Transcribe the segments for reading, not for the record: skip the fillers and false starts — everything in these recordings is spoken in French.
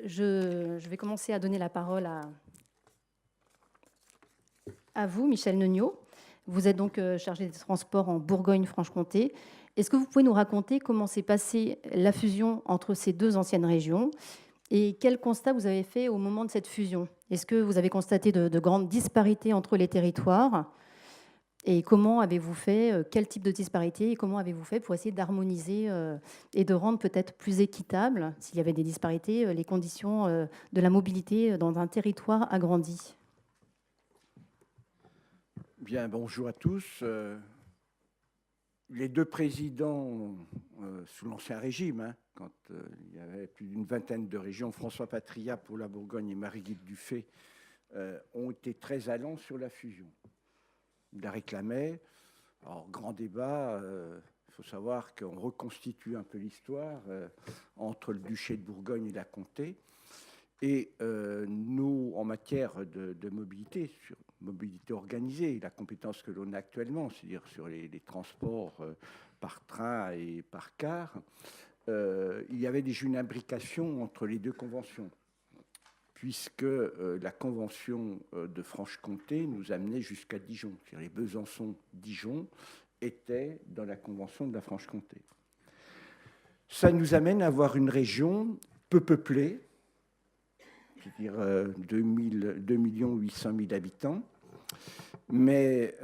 je vais commencer à donner la parole à vous, Michel Neugnot. Vous êtes donc chargé des transports en Bourgogne-Franche-Comté. Est-ce que vous pouvez nous raconter comment s'est passée la fusion entre ces deux anciennes régions et quel constat vous avez fait au moment de cette fusion? Est-ce que vous avez constaté de grandes disparités entre les territoires? Et comment avez-vous fait, quel type de disparité et comment avez-vous fait pour essayer d'harmoniser et de rendre peut-être plus équitable, s'il y avait des disparités, les conditions de la mobilité dans un territoire agrandi? Bien, bonjour à tous. Les deux présidents sous l'Ancien Régime, quand il y avait plus d'une vingtaine de régions, François Patria pour la Bourgogne et Marie-Guilde Dufay, ont été très allants sur la fusion. Ils la réclamaient. Alors, grand débat, il faut savoir qu'on reconstitue un peu l'histoire entre le duché de Bourgogne et la comté. Et nous, en matière de mobilité, sur mobilité organisée, la compétence que l'on a actuellement, c'est-à-dire sur les transports par train et par car, il y avait déjà une imbrication entre les deux conventions, puisque la convention de Franche-Comté nous amenait jusqu'à Dijon. C'est-à-dire les Besançon-Dijon étaient dans la convention de la Franche-Comté. Ça nous amène à avoir une région peu peuplée, c'est-à-dire 2 800 000 habitants, mais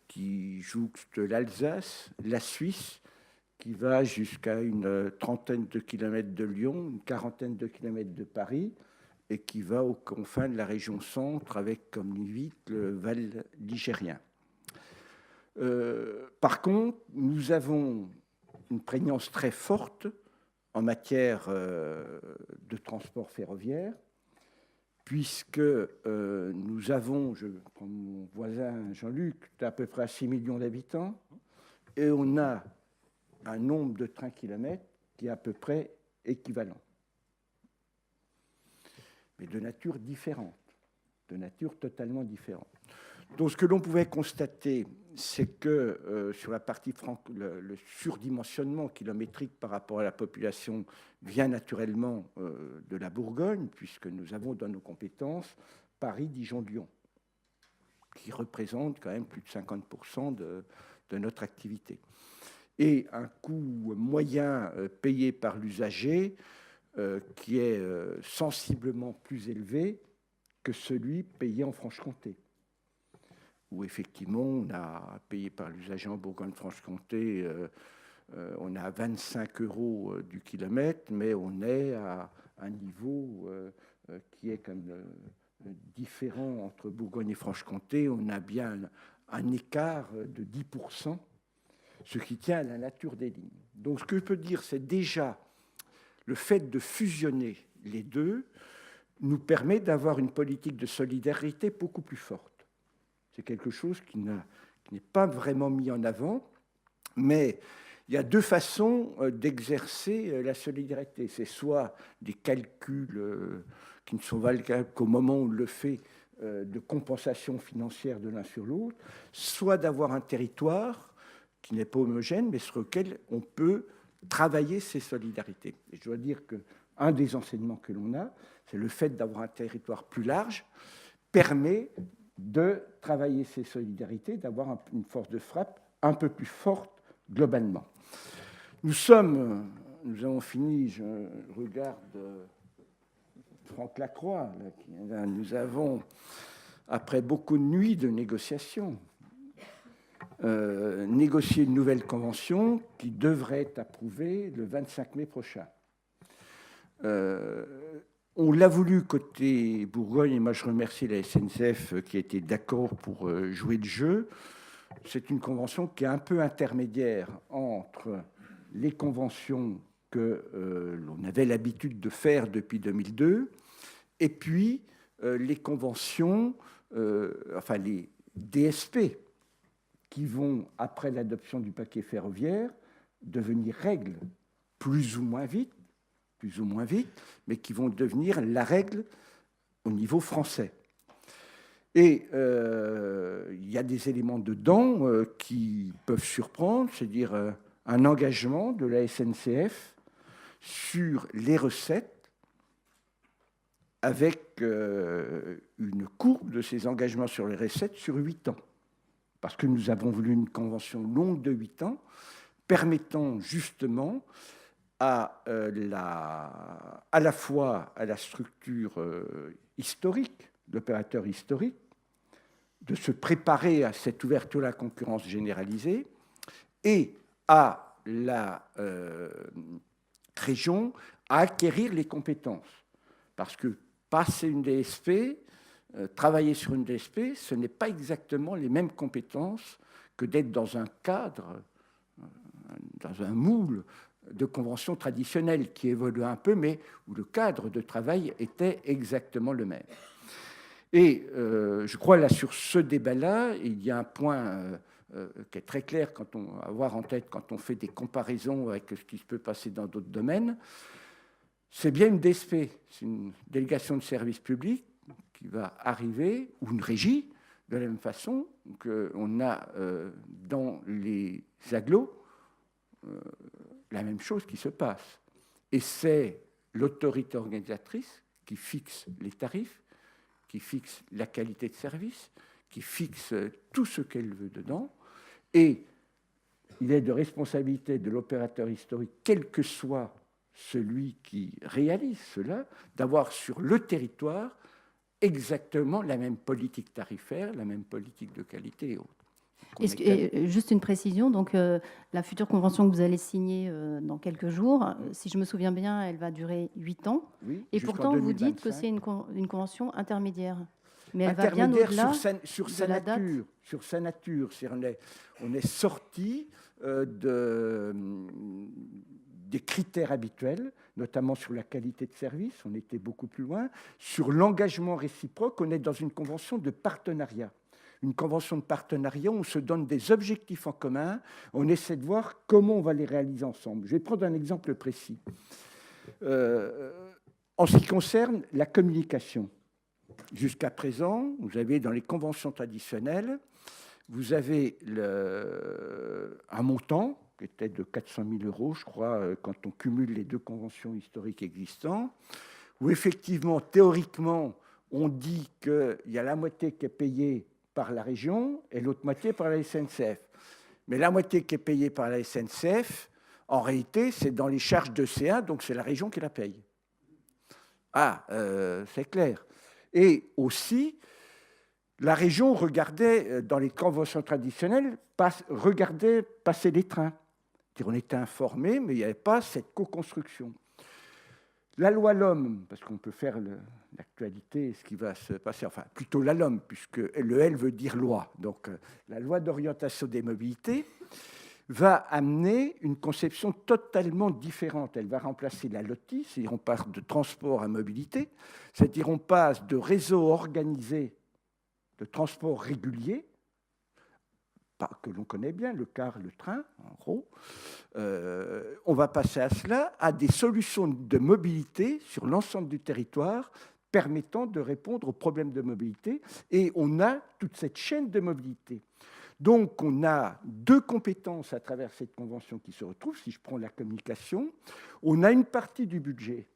qui jouxte l'Alsace, la Suisse, qui va jusqu'à une trentaine de kilomètres de Lyon, une quarantaine de kilomètres de Paris, et qui va aux confins de la région centre, avec comme limite le Val ligérien. Par contre, nous avons une prégnance très forte en matière de transport ferroviaire, puisque nous avons, je prends mon voisin Jean-Luc, à peu près 6 millions d'habitants, et on a un nombre de trains-kilomètres qui est à peu près équivalent, mais de nature différente, de nature totalement différente. Donc ce que l'on pouvait constater, c'est que sur la partie le surdimensionnement kilométrique par rapport à la population vient naturellement de la Bourgogne, puisque nous avons dans nos compétences Paris, Dijon, Lyon, qui représente quand même plus de 50% de notre activité. Et un coût moyen payé par l'usager qui est sensiblement plus élevé que celui payé en Franche-Comté, où effectivement on a payé par l'usager en Bourgogne-Franche-Comté, on a 25 € du kilomètre, mais on est à un niveau qui est comme différent entre Bourgogne et Franche-Comté. On a bien un écart de 10%, ce qui tient à la nature des lignes. Donc ce que je peux dire, c'est déjà le fait de fusionner les deux nous permet d'avoir une politique de solidarité beaucoup plus forte. C'est quelque chose qui n'est pas vraiment mis en avant, mais il y a deux façons d'exercer la solidarité. C'est soit des calculs qui ne sont valables qu'au moment où on le fait, de compensation financière de l'un sur l'autre, soit d'avoir un territoire qui n'est pas homogène, mais sur lequel on peut travailler ces solidarités. Et je dois dire qu'un des enseignements que l'on a, c'est le fait d'avoir un territoire plus large, permet de travailler ces solidarités, d'avoir une force de frappe un peu plus forte globalement. Nous avons fini, je regarde Franck Lacroix, nous avons, après beaucoup de nuits de négociations, négocié une nouvelle convention qui devrait être approuvée le 25 mai prochain. On l'a voulu côté Bourgogne, et moi je remercie la SNCF qui a été d'accord pour jouer le jeu. C'est une convention qui est un peu intermédiaire entre les conventions que l'on avait l'habitude de faire depuis 2002 et puis les conventions, enfin les DSP, qui vont, après l'adoption du paquet ferroviaire, devenir règle plus ou moins vite, mais qui vont devenir la règle au niveau français. Et il y a des éléments dedans qui peuvent surprendre, c'est-à-dire un engagement de la SNCF sur les recettes avec une courbe de ces engagements sur les recettes sur 8 ans. Parce que nous avons voulu une convention longue de 8 ans, permettant justement à la fois à la structure historique, l'opérateur historique, de se préparer à cette ouverture à la concurrence généralisée, et à la région à acquérir les compétences. Parce que passer une DSP, travailler sur une DSP, ce n'est pas exactement les mêmes compétences que d'être dans un cadre, dans un moule de convention traditionnelle qui évolue un peu, mais où le cadre de travail était exactement le même. Et je crois là, sur ce débat-là, il y a un point qui est très clair à avoir en tête quand on fait des comparaisons avec ce qui se peut passer dans d'autres domaines. C'est bien une DSP, c'est une délégation de service public qui va arriver, ou une régie, de la même façon qu'on a dans les agglos la même chose qui se passe. Et c'est l'autorité organisatrice qui fixe les tarifs, qui fixe la qualité de service, qui fixe tout ce qu'elle veut dedans. Et il est de responsabilité de l'opérateur historique, quel que soit celui qui réalise cela, d'avoir sur le territoire exactement la même politique tarifaire, la même politique de qualité et autres. Et juste une précision, donc la future convention que vous allez signer dans quelques jours, si je me souviens bien, elle va durer 8 ans. Oui, et pourtant, 2025. Vous dites que c'est une convention intermédiaire. Mais elle va bien Intermédiaire au-delà sur de sa la date. nature. Sur sa nature. On est sorti des critères habituels, notamment sur la qualité de service, on était beaucoup plus loin. Sur l'engagement réciproque, on est dans une convention de partenariat. Une convention de partenariat où on se donne des objectifs en commun, on essaie de voir comment on va les réaliser ensemble. Je vais prendre un exemple précis. En ce qui concerne la communication, jusqu'à présent, vous avez dans les conventions traditionnelles, vous avez un montant qui était de 400 000 €, je crois, quand on cumule les deux conventions historiques existantes, où effectivement, théoriquement, on dit qu'il y a la moitié qui est payée par la région et l'autre moitié par la SNCF. Mais la moitié qui est payée par la SNCF, en réalité, c'est dans les charges de C1, donc c'est la région qui la paye. Ah, c'est clair. Et aussi, la région regardait, dans les conventions traditionnelles, regardait passer les trains. On était informés, mais il n'y avait pas cette co-construction. La loi LOM, parce qu'on peut faire l'actualité, ce qui va se passer, enfin plutôt la LOM, puisque le L veut dire loi. Donc la loi d'orientation des mobilités va amener une conception totalement différente. Elle va remplacer la LOTI, c'est-à-dire on passe de transport à mobilité, c'est-à-dire on passe de réseaux organisés de transport régulier, que l'on connaît bien, le car, le train, en gros, on va passer à cela, à des solutions de mobilité sur l'ensemble du territoire permettant de répondre aux problèmes de mobilité. Et on a toute cette chaîne de mobilité. Donc, on a deux compétences à travers cette convention qui se retrouvent. Si je prends la communication, on a une partie du budget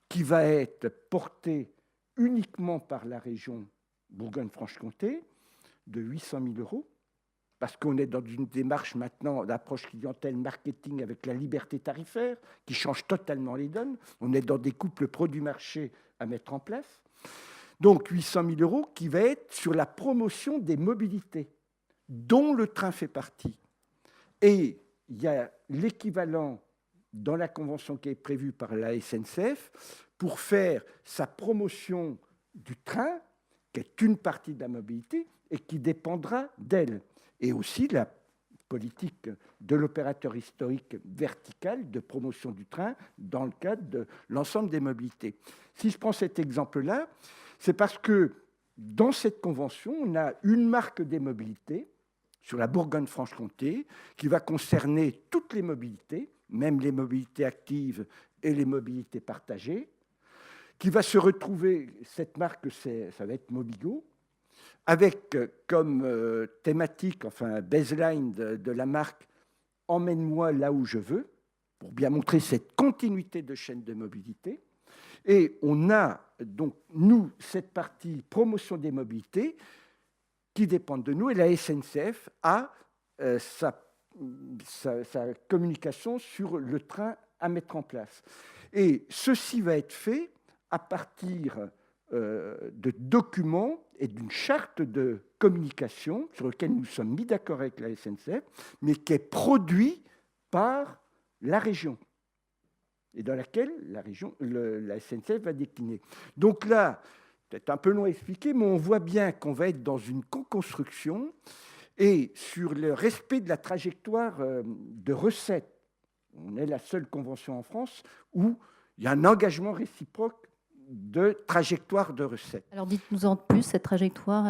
qui va être portée uniquement par la région Bourgogne-Franche-Comté de 800 000 €, parce qu'on est dans une démarche maintenant d'approche clientèle marketing avec la liberté tarifaire qui change totalement les donnes. On est dans des couples produits-marché à mettre en place. Donc 800 000 € qui va être sur la promotion des mobilités, dont le train fait partie. Et il y a l'équivalent dans la convention qui est prévue par la SNCF pour faire sa promotion du train, qui est une partie de la mobilité et qui dépendra d'elle. Et aussi la politique de l'opérateur historique vertical de promotion du train dans le cadre de l'ensemble des mobilités. Si je prends cet exemple-là, c'est parce que dans cette convention, on a une marque des mobilités sur la Bourgogne-Franche-Comté qui va concerner toutes les mobilités, même les mobilités actives et les mobilités partagées, qui va se retrouver, cette marque, ça va être Mobigo, avec comme thématique, enfin baseline de la marque « Emmène-moi là où je veux », pour bien montrer cette continuité de chaîne de mobilité. Et on a donc, nous, cette partie promotion des mobilités qui dépend de nous, et la SNCF a sa communication sur le train à mettre en place. Et ceci va être fait à partir de documents et d'une charte de communication sur lequel nous sommes mis d'accord avec la SNCF, mais qui est produit par la région et dans laquelle la SNCF va décliner. Donc là, peut-être un peu long à expliquer, mais on voit bien qu'on va être dans une co-construction et sur le respect de la trajectoire de recettes. On est la seule convention en France où il y a un engagement réciproque de trajectoire de recettes. Alors dites-nous en plus cette trajectoire,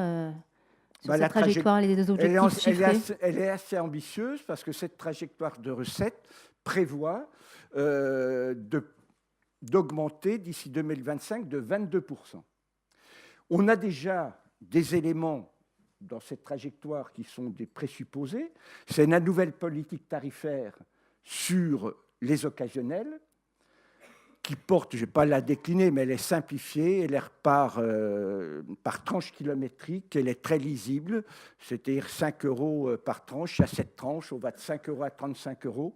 La trajectoire, les objectifs chiffrés. Elle est assez ambitieuse parce que cette trajectoire de recettes prévoit d'augmenter d'ici 2025 de 22%. On a déjà des éléments dans cette trajectoire qui sont des présupposés. C'est la nouvelle politique tarifaire sur les occasionnels qui porte, je ne vais pas la décliner, mais elle est simplifiée, elle est par tranche kilométrique, elle est très lisible, c'est-à-dire 5 € par tranche, il y a 7 tranches, on va de 5 € à 35 €.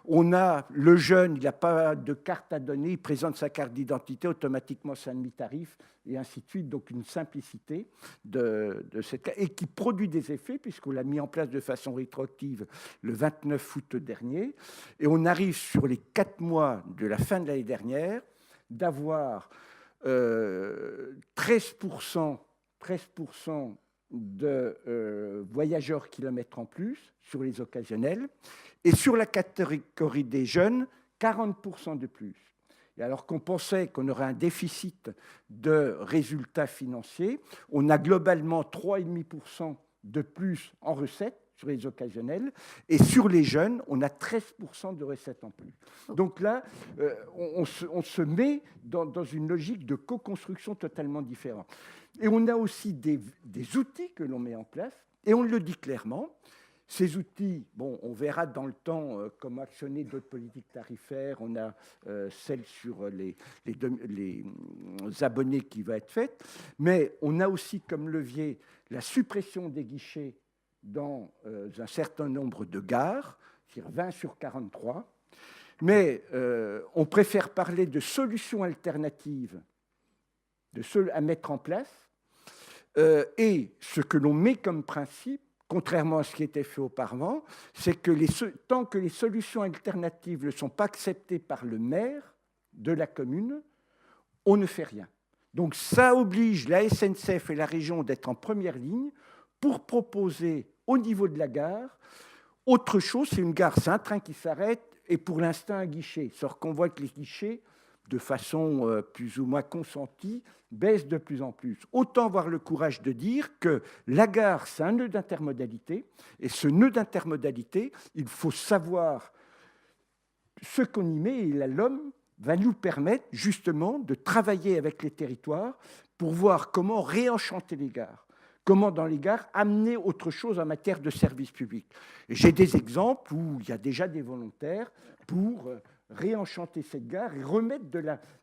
On a le jeune, il n'a pas de carte à donner, il présente sa carte d'identité, automatiquement c'est un demi-tarif, et ainsi de suite, donc une simplicité de cette carte, et qui produit des effets, puisqu'on l'a mis en place de façon rétroactive le 29 août dernier, et on arrive sur les 4 mois de la fin de l'année dernière d'avoir 13% de voyageurs kilomètres en plus sur les occasionnels, et sur la catégorie des jeunes, 40% de plus. Et alors qu'on pensait qu'on aurait un déficit de résultats financiers, on a globalement 3,5% de plus en recettes sur les occasionnels, et sur les jeunes, on a 13% de recettes en plus. Donc là, on se met dans une logique de co-construction totalement différente. Et on a aussi des outils que l'on met en place, et on le dit clairement. Ces outils, bon, on verra dans le temps comment actionner d'autres politiques tarifaires. On a celle sur les abonnés qui va être faite, mais on a aussi comme levier la suppression des guichets dans un certain nombre de gares, c'est-à-dire 20 sur 43. Mais on préfère parler de solutions alternatives à mettre en place. Et ce que l'on met comme principe, contrairement à ce qui était fait auparavant, c'est que tant que les solutions alternatives ne sont pas acceptées par le maire de la commune, on ne fait rien. Donc ça oblige la SNCF et la région d'être en première ligne pour proposer au niveau de la gare autre chose. C'est une gare, c'est un train qui s'arrête et pour l'instant un guichet. Sauf qu'on voit que les guichets, de façon plus ou moins consentie, baissent de plus en plus. Autant avoir le courage de dire que la gare, c'est un nœud d'intermodalité, et ce nœud d'intermodalité, il faut savoir ce qu'on y met, et la LOM va nous permettre justement de travailler avec les territoires pour voir comment réenchanter les gares, comment dans les gares amener autre chose en matière de service public. J'ai des exemples où il y a déjà des volontaires pour réenchanter cette gare et remettre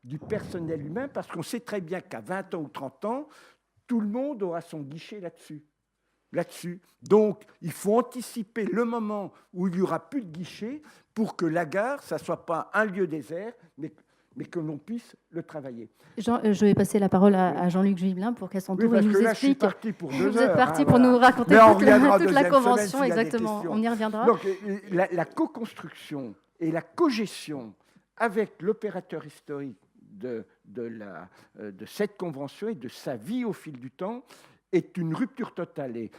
du personnel humain, parce qu'on sait très bien qu'à 20 ans ou 30 ans, tout le monde aura son guichet là-dessus. Donc, il faut anticiper le moment où il n'y aura plus de guichet pour que la gare, ça ne soit pas un lieu désert, mais que l'on puisse le travailler. Je vais passer la parole à Jean-Luc Gibelin pour qu'à son tour, il nous explique. Je suis parti pour 2 heures. Vous êtes parti pour nous raconter toute la convention, exactement. On y reviendra. Donc, la co-construction et la cogestion avec l'opérateur historique de cette convention et de sa vie au fil du temps est une rupture totale. Et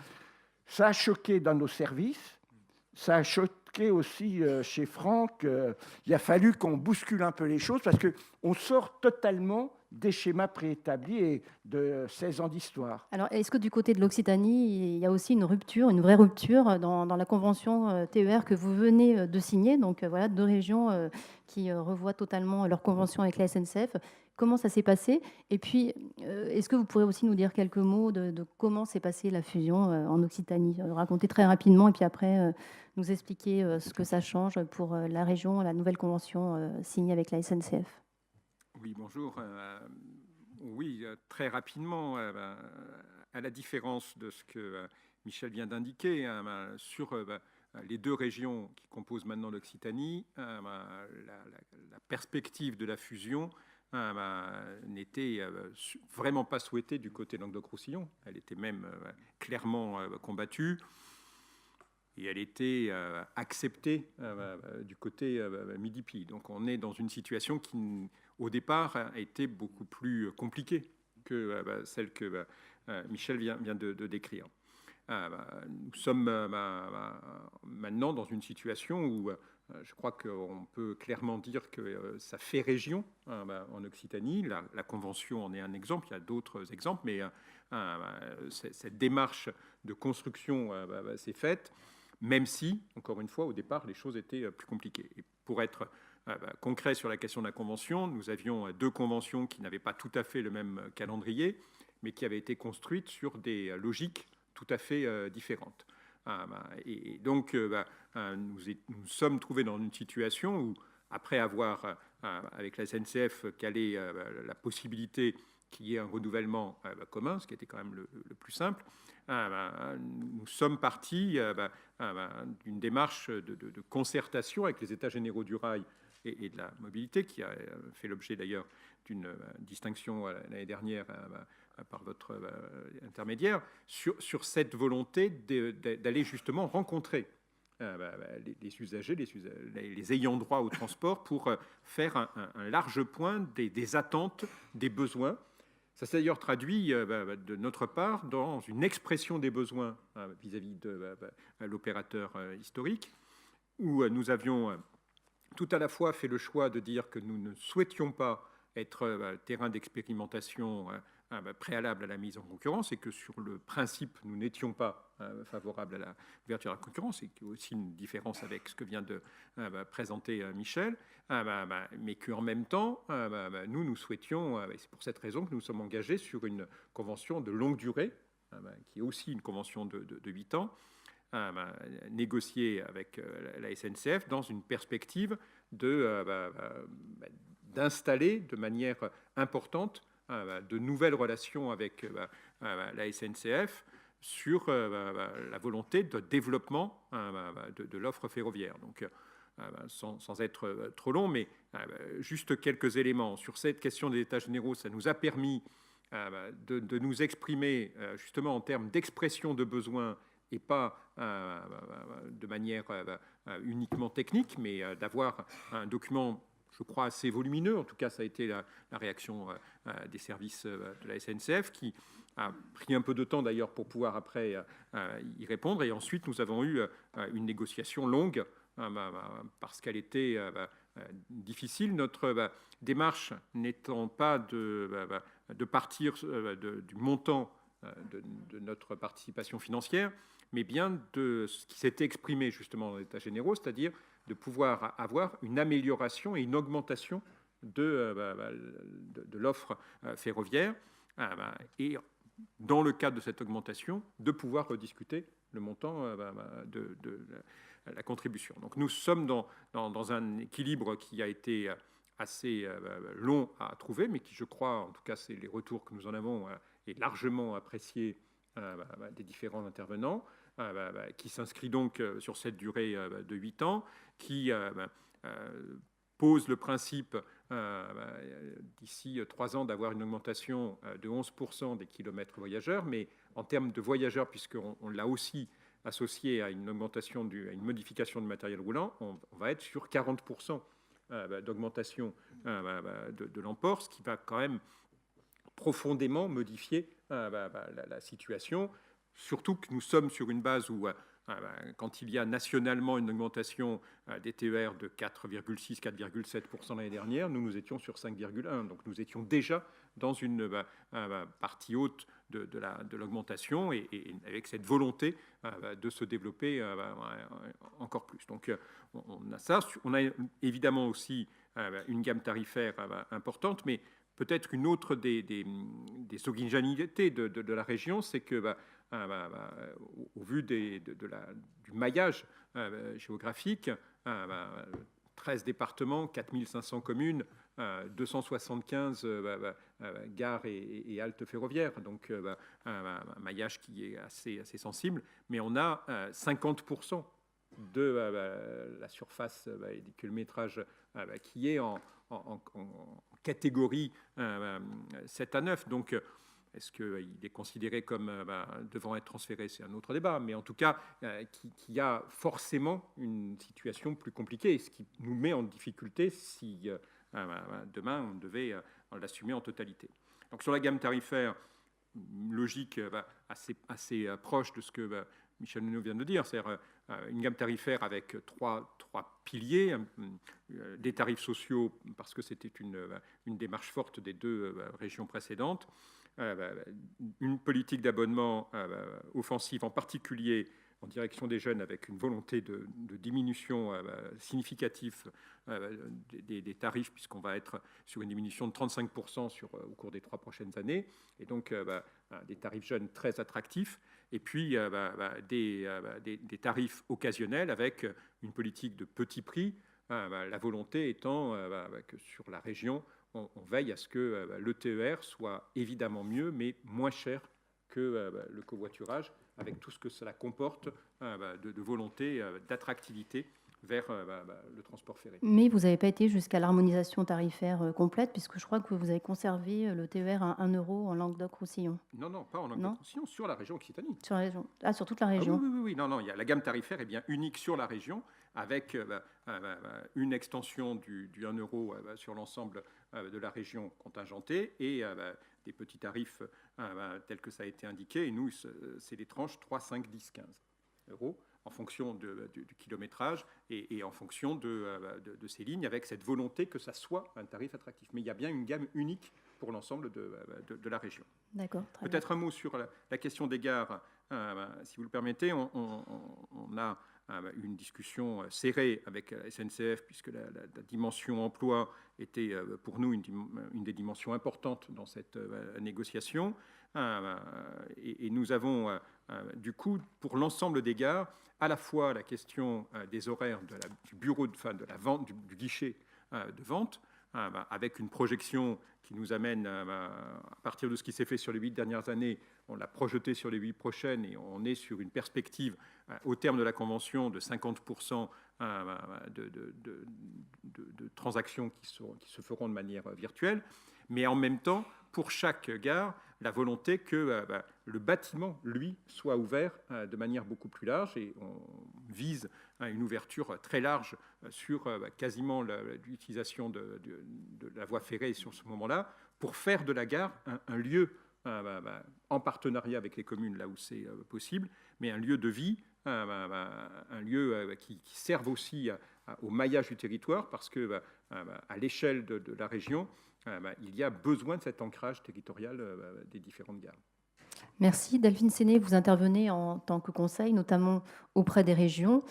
ça a choqué dans nos services, ça a choqué aussi chez Franck. Il a fallu qu'on bouscule un peu les choses parce qu'on sort totalement des schémas préétablis et de 16 ans d'histoire. Alors, est-ce que du côté de l'Occitanie, il y a aussi une rupture, une vraie rupture dans la convention TER que vous venez de signer? Donc voilà, 2 régions qui revoient totalement leur convention avec la SNCF. Comment ça s'est passé? Et puis, est-ce que vous pourrez aussi nous dire quelques mots de comment s'est passée la fusion en Occitanie? Raconter très rapidement et puis après nous expliquer ce que ça change pour la région, la nouvelle convention signée avec la SNCF. Oui, bonjour. Oui, très rapidement, à la différence de ce que Michel vient d'indiquer, sur les deux régions qui composent maintenant l'Occitanie, la perspective de la fusion n'était vraiment pas souhaitée du côté Languedoc-Roussillon. Elle était même clairement combattue. Et elle était acceptée du côté Midi-Py. Donc on est dans une situation qui, au départ, a été beaucoup plus compliquée que celle que Michel vient de décrire. Nous sommes maintenant dans une situation où je crois qu'on peut clairement dire que ça fait région en Occitanie. La Convention en est un exemple, il y a d'autres exemples, mais cette démarche de construction s'est faite, même si, encore une fois, au départ, les choses étaient plus compliquées. Et pour être concret sur la question de la Convention, nous avions deux conventions qui n'avaient pas tout à fait le même calendrier, mais qui avaient été construites sur des logiques tout à fait différentes. Et donc, nous sommes trouvés dans une situation où, après avoir, avec la SNCF, calé la possibilité qu'il y ait un renouvellement commun, ce qui était quand même le plus simple, nous sommes partis d'une démarche de concertation avec les États généraux du rail et de la mobilité, qui a fait l'objet d'ailleurs d'une distinction l'année dernière par votre intermédiaire, sur cette volonté d'aller justement rencontrer les usagers, les ayants droit au transport, pour faire un large point des attentes, des besoins. Ça s'est d'ailleurs traduit de notre part dans une expression des besoins vis-à-vis de l'opérateur historique, où nous avions tout à la fois fait le choix de dire que nous ne souhaitions pas être terrain d'expérimentation préalable à la mise en concurrence, et que sur le principe, nous n'étions pas favorables à l'ouverture à la concurrence, et qu'il y a aussi une différence avec ce que vient de présenter Michel, mais qu'en même temps, nous souhaitions, et c'est pour cette raison que nous sommes engagés sur une convention de longue durée, qui est aussi une convention de 8 ans, négociée avec la SNCF dans une perspective d'installer de manière importante de nouvelles relations avec la SNCF sur la volonté de développement de l'offre ferroviaire. Donc, sans être trop long, mais juste quelques éléments. Sur cette question des États généraux, ça nous a permis de nous exprimer justement en termes d'expression de besoins, et pas de manière uniquement technique, mais d'avoir un document, je crois, assez volumineux. En tout cas, ça a été la réaction des services de la SNCF, qui a pris un peu de temps d'ailleurs pour pouvoir après y répondre. Et ensuite, nous avons eu une négociation longue parce qu'elle était difficile. Notre démarche n'étant pas de partir du montant de notre participation financière, mais bien de ce qui s'était exprimé justement dans l'État généraux, c'est-à-dire de pouvoir avoir une amélioration et une augmentation de l'offre ferroviaire, et dans le cadre de cette augmentation, de pouvoir rediscuter le montant de la contribution. Donc nous sommes dans un équilibre qui a été assez long à trouver, mais qui, je crois, en tout cas c'est les retours que nous en avons, est largement apprécié des différents intervenants, qui s'inscrit donc sur cette durée de 8 ans, qui pose le principe d'ici 3 ans d'avoir une augmentation de 11% des kilomètres voyageurs, mais en termes de voyageurs, puisqu'on l'a aussi associé à une augmentation, à une modification du matériel roulant, on va être sur 40% d'augmentation de l'emport, ce qui va quand même profondément modifier la situation, surtout que nous sommes sur une base où quand il y a nationalement une augmentation des TER de 4,6-4,7% l'année dernière, nous étions sur 5,1%. Donc nous étions déjà dans une partie haute de l'augmentation, et avec cette volonté de se développer encore plus. Donc on a ça. On a évidemment aussi une gamme tarifaire importante, mais peut-être une autre des originalités de la région, c'est que au vu du maillage géographique, 13 départements, 4500 communes, 275 gares et haltes ferroviaires, donc un maillage qui est assez sensible, mais on a 50% de la surface et du kilométrage qui est en catégorie 7 à 9. Donc, est-ce qu'il est considéré comme devant être transféré? C'est un autre débat, mais en tout cas, qui a forcément une situation plus compliquée, ce qui nous met en difficulté si demain on devait l'assumer en totalité. Donc sur la gamme tarifaire, une logique assez proche de ce que Michel Nuneau vient de dire, c'est-à-dire une gamme tarifaire avec trois piliers, des tarifs sociaux, parce que c'était une démarche forte des deux régions précédentes, une politique d'abonnement offensive, en particulier en direction des jeunes, avec une volonté de diminution significative des tarifs, puisqu'on va être sur une diminution de 35% au cours des 3 prochaines années, et donc des tarifs jeunes très attractifs, et puis des tarifs occasionnels avec une politique de petit prix, la volonté étant que sur la région, on veille à ce que le TER soit évidemment mieux, mais moins cher que le covoiturage, avec tout ce que cela comporte de volonté, d'attractivité vers le transport ferré. Mais vous n'avez pas été jusqu'à l'harmonisation tarifaire complète, puisque je crois que vous avez conservé le TER à 1 euro en Languedoc-Roussillon. Non, pas en Languedoc-Roussillon, sur la région Occitanie. Sur la région. Ah, sur toute la région. Oui. Non, la gamme tarifaire est bien unique sur la région, avec une extension du 1 euro sur l'ensemble de la région contingentée et des petits tarifs tels que ça a été indiqué. Et nous, c'est les tranches 3, 5, 10, 15 euros en fonction du kilométrage et en fonction de ces lignes, avec cette volonté que ça soit un tarif attractif. Mais il y a bien une gamme unique pour l'ensemble de la région. D'accord. Peut-être un mot sur la question des gares. Si vous le permettez, on a une discussion serrée avec la SNCF, puisque la dimension emploi était pour nous une des dimensions importantes dans cette négociation. Et nous avons du coup, pour l'ensemble des gares, à la fois la question des horaires du bureau de la vente, du guichet de vente, avec une projection qui nous amène, à partir de ce qui s'est fait sur les 8 dernières années, on l'a projeté sur les 8 prochaines et on est sur une perspective, au terme de la convention, de 50% de transactions qui se feront de manière virtuelle, mais en même temps, pour chaque gare, la volonté que le bâtiment, lui, soit ouvert de manière beaucoup plus large, et on vise une ouverture très large sur quasiment l'utilisation de la voie ferrée sur ce moment-là, pour faire de la gare un lieu en partenariat avec les communes, là où c'est possible, mais un lieu de vie, un lieu qui serve aussi au maillage du territoire, parce que à l'échelle de la région, il y a besoin de cet ancrage territorial des différentes gares. Merci. Delphine Séné, vous intervenez en tant que conseil, notamment auprès des régions.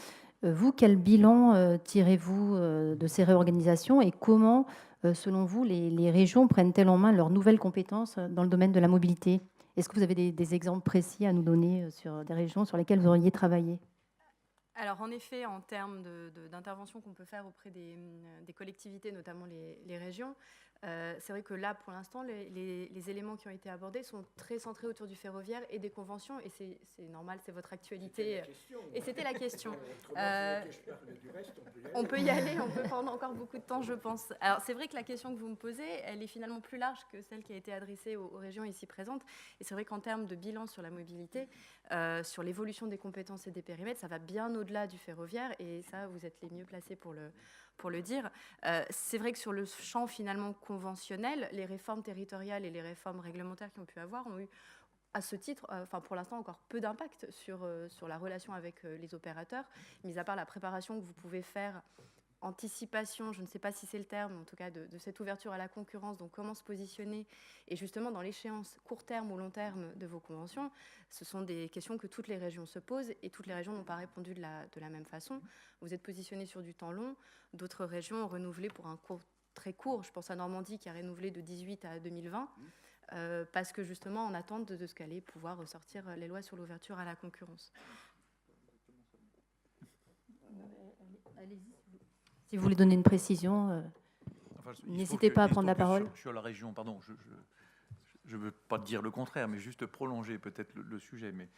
Vous, quel bilan tirez-vous de ces réorganisations et comment, selon vous, les régions prennent-elles en main leurs nouvelles compétences dans le domaine de la mobilité? Est-ce que vous avez des exemples précis à nous donner sur des régions sur lesquelles vous auriez travaillé? Alors en effet, en termes d'intervention qu'on peut faire auprès des collectivités, notamment les régions, c'est vrai que là, pour l'instant, les éléments qui ont été abordés sont très centrés autour du ferroviaire et des conventions, et c'est normal, c'est votre actualité. Et c'était la question. On peut y aller, on peut prendre encore beaucoup de temps, je pense. Alors c'est vrai que la question que vous me posez, elle est finalement plus large que celle qui a été adressée aux régions ici présentes. Et c'est vrai qu'en termes de bilan sur la mobilité, sur l'évolution des compétences et des périmètres, ça va bien au-delà du ferroviaire, et ça, vous êtes les mieux placés pour le dire. C'est vrai que sur le champ finalement conventionnel, les réformes territoriales et les réformes réglementaires qui ont pu avoir ont eu, à ce titre, pour l'instant encore peu d'impact sur la relation avec les opérateurs, mis à part la préparation que vous pouvez faire, anticipation, je ne sais pas si c'est le terme, en tout cas de cette ouverture à la concurrence, donc comment se positionner, et justement dans l'échéance court terme ou long terme de vos conventions, ce sont des questions que toutes les régions se posent, et toutes les régions n'ont pas répondu de la même façon. Vous êtes positionné sur du temps long, d'autres régions ont renouvelé pour un court, très court, je pense à Normandie qui a renouvelé de 18 à 2020, parce que justement en attente de ce qu'allaient pouvoir ressortir les lois sur l'ouverture à la concurrence. Allez-y. Si vous voulez donner une précision. Enfin, il se trouve N'hésitez que- pas à il se prendre la trouve que parole. Sur la région, pardon, je ne veux pas dire le contraire, mais juste prolonger peut-être le sujet. Mais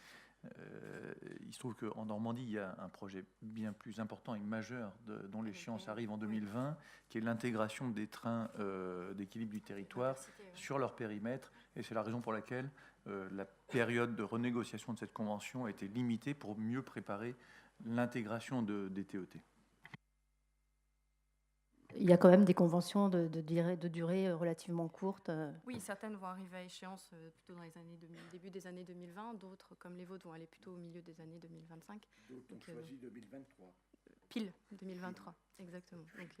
il se trouve qu'en Normandie, il y a un projet bien plus important et majeur dont l'échéance arrive en 2020, qui est l'intégration des trains d'équilibre du territoire sur leur périmètre. Et c'est la raison pour laquelle la période de renégociation de cette convention a été limitée pour mieux préparer l'intégration des TET. Il y a quand même des conventions de durée relativement courte. Oui, certaines vont arriver à échéance plutôt dans les années début des années 2020, d'autres, comme les vôtres, vont aller plutôt au milieu des années 2025. D'autres ont choisi 2023. Pile 2023, exactement. Donc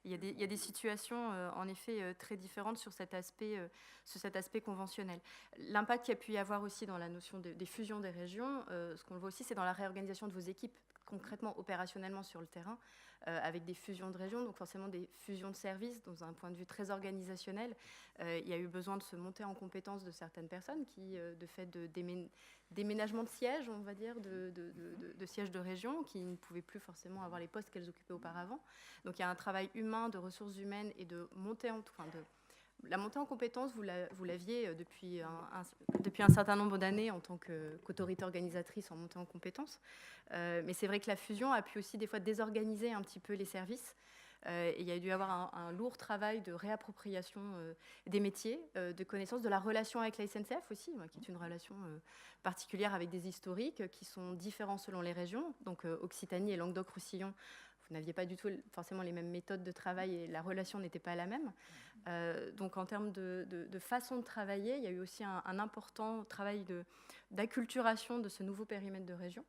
il y a des situations en effet très différentes sur cet aspect conventionnel. L'impact qu'il y a pu y avoir aussi dans la notion des fusions des régions, ce qu'on voit aussi, c'est dans la réorganisation de vos équipes, concrètement, opérationnellement sur le terrain, avec des fusions de régions, donc forcément des fusions de services, dans un point de vue très organisationnel. Il y a eu besoin de se monter en compétence de certaines personnes qui, de fait de déménagement de sièges, on va dire, de sièges de région, qui ne pouvaient plus forcément avoir les postes qu'elles occupaient auparavant. Donc il y a un travail humain, de ressources humaines et de montée en... La montée en compétences, vous l'aviez depuis un certain nombre d'années en tant qu'autorité organisatrice en montée en compétences. Mais c'est vrai que la fusion a pu aussi des fois désorganiser un petit peu les services. Et il y a dû y avoir un lourd travail de réappropriation des métiers, de connaissance de la relation avec la SNCF aussi, qui est une relation particulière avec des historiques qui sont différents selon les régions. Donc Occitanie et Languedoc-Roussillon, vous n'aviez pas du tout forcément les mêmes méthodes de travail et la relation n'était pas la même. Donc en termes de façon de travailler, il y a eu aussi un important travail d'acculturation de ce nouveau périmètre de région.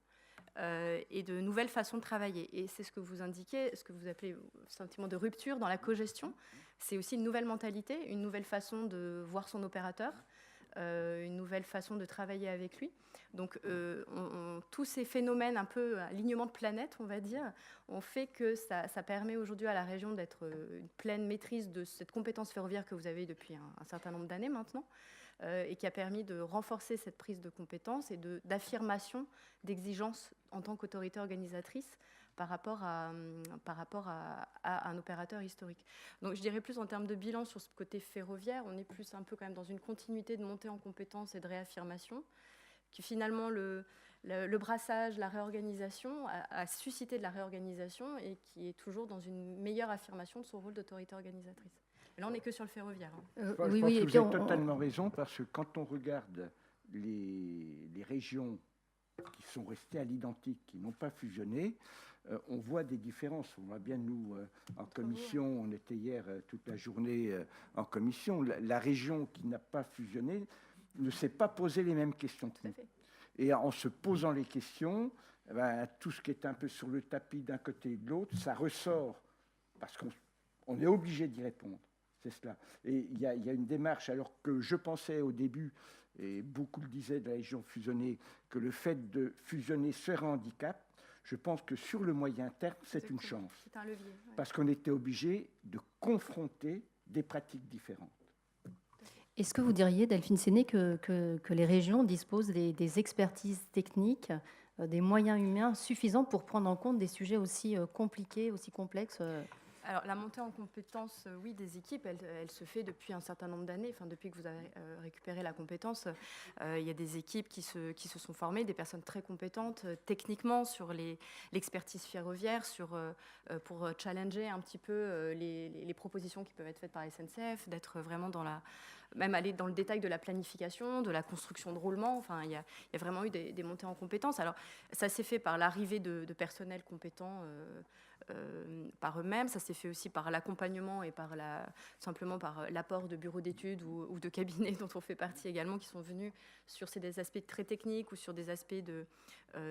Et de nouvelles façons de travailler. Et c'est ce que vous indiquez, ce que vous appelez sentiment de rupture dans la cogestion. C'est aussi une nouvelle mentalité, une nouvelle façon de voir son opérateur, une nouvelle façon de travailler avec lui. Donc tous ces phénomènes, un peu alignement de planète, on va dire, ont fait que ça permet aujourd'hui à la région d'être une pleine maîtrise de cette compétence ferroviaire que vous avez depuis un certain nombre d'années maintenant, et qui a permis de renforcer cette prise de compétences et d'affirmation d'exigences en tant qu'autorité organisatrice par rapport à un opérateur historique. Donc je dirais plus en termes de bilan sur ce côté ferroviaire, on est plus un peu quand même dans une continuité de montée en compétences et de réaffirmation, qui finalement le brassage, la réorganisation a suscité de la réorganisation et qui est toujours dans une meilleure affirmation de son rôle d'autorité organisatrice. Et là, on n'est que sur le ferroviaire. Je pense que vous avez totalement raison, parce que quand on regarde les régions qui sont restées à l'identique, qui n'ont pas fusionné, on voit des différences. On voit bien, nous, en commission, on était hier toute la journée en commission, la région qui n'a pas fusionné ne s'est pas posé les mêmes questions que nous. Et en se posant les questions, tout ce qui est un peu sur le tapis d'un côté et de l'autre, ça ressort, parce qu'on est obligé d'y répondre. C'est cela. Et il y a une démarche, alors que je pensais au début, et beaucoup le disaient de la région fusionnée, que le fait de fusionner serait un handicap. Je pense que sur le moyen terme, c'est une chance. C'est un levier. Ouais. Parce qu'on était obligé de confronter des pratiques différentes. Est-ce que vous diriez, Delphine Séné, que les régions disposent des expertises techniques, des moyens humains suffisants pour prendre en compte des sujets aussi compliqués, aussi complexes Alors, la montée en compétence, oui, des équipes, elle se fait depuis un certain nombre d'années. Enfin, depuis que vous avez récupéré la compétence, il y a des équipes qui se sont formées, des personnes très compétentes techniquement sur l'expertise ferroviaire, pour challenger un petit peu les propositions qui peuvent être faites par la SNCF, d'être vraiment même aller dans le détail de la planification, de la construction de roulement. Enfin, il y a vraiment eu des montées en compétences. Alors, ça s'est fait par l'arrivée de personnels compétents par eux-mêmes. Ça s'est fait aussi par l'accompagnement et simplement par l'apport de bureaux d'études ou de cabinets dont on fait partie également, qui sont venus sur des aspects très techniques ou sur des aspects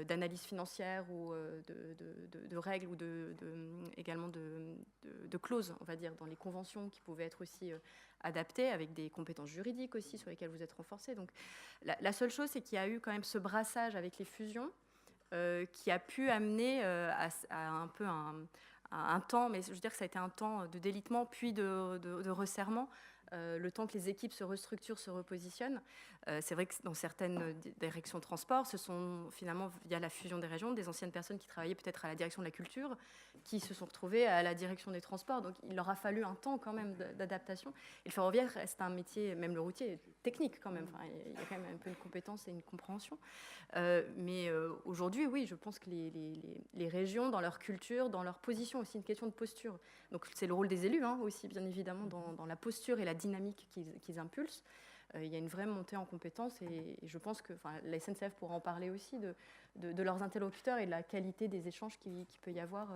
d'analyse financière ou de règles ou également de clauses, on va dire, dans les conventions qui pouvaient être aussi adaptées, avec des compétences juridiques aussi sur lesquelles vous êtes renforcés. Donc la seule chose, c'est qu'il y a eu quand même ce brassage avec les fusions qui a pu amener à un peu un temps, mais je veux dire que ça a été un temps de délitement puis de resserrement le temps que les équipes se restructurent, se repositionnent. C'est vrai que dans certaines directions de transport, ce sont finalement, via la fusion des régions, des anciennes personnes qui travaillaient peut-être à la direction de la culture, qui se sont retrouvées à la direction des transports. Donc il leur a fallu un temps quand même d'adaptation. Et le ferroviaire reste un métier, même le routier, technique quand même. Enfin, il y a quand même un peu une compétence et une compréhension. Mais aujourd'hui, oui, je pense que les régions, dans leur culture, dans leur position, aussi une question de posture. Donc c'est le rôle des élus aussi, bien évidemment, dans la posture et la dynamique qu'ils impulsent. Il y a une vraie montée en compétences et je pense que la SNCF pourra en parler aussi de leurs interlocuteurs et de la qualité des échanges qu'il peut y avoir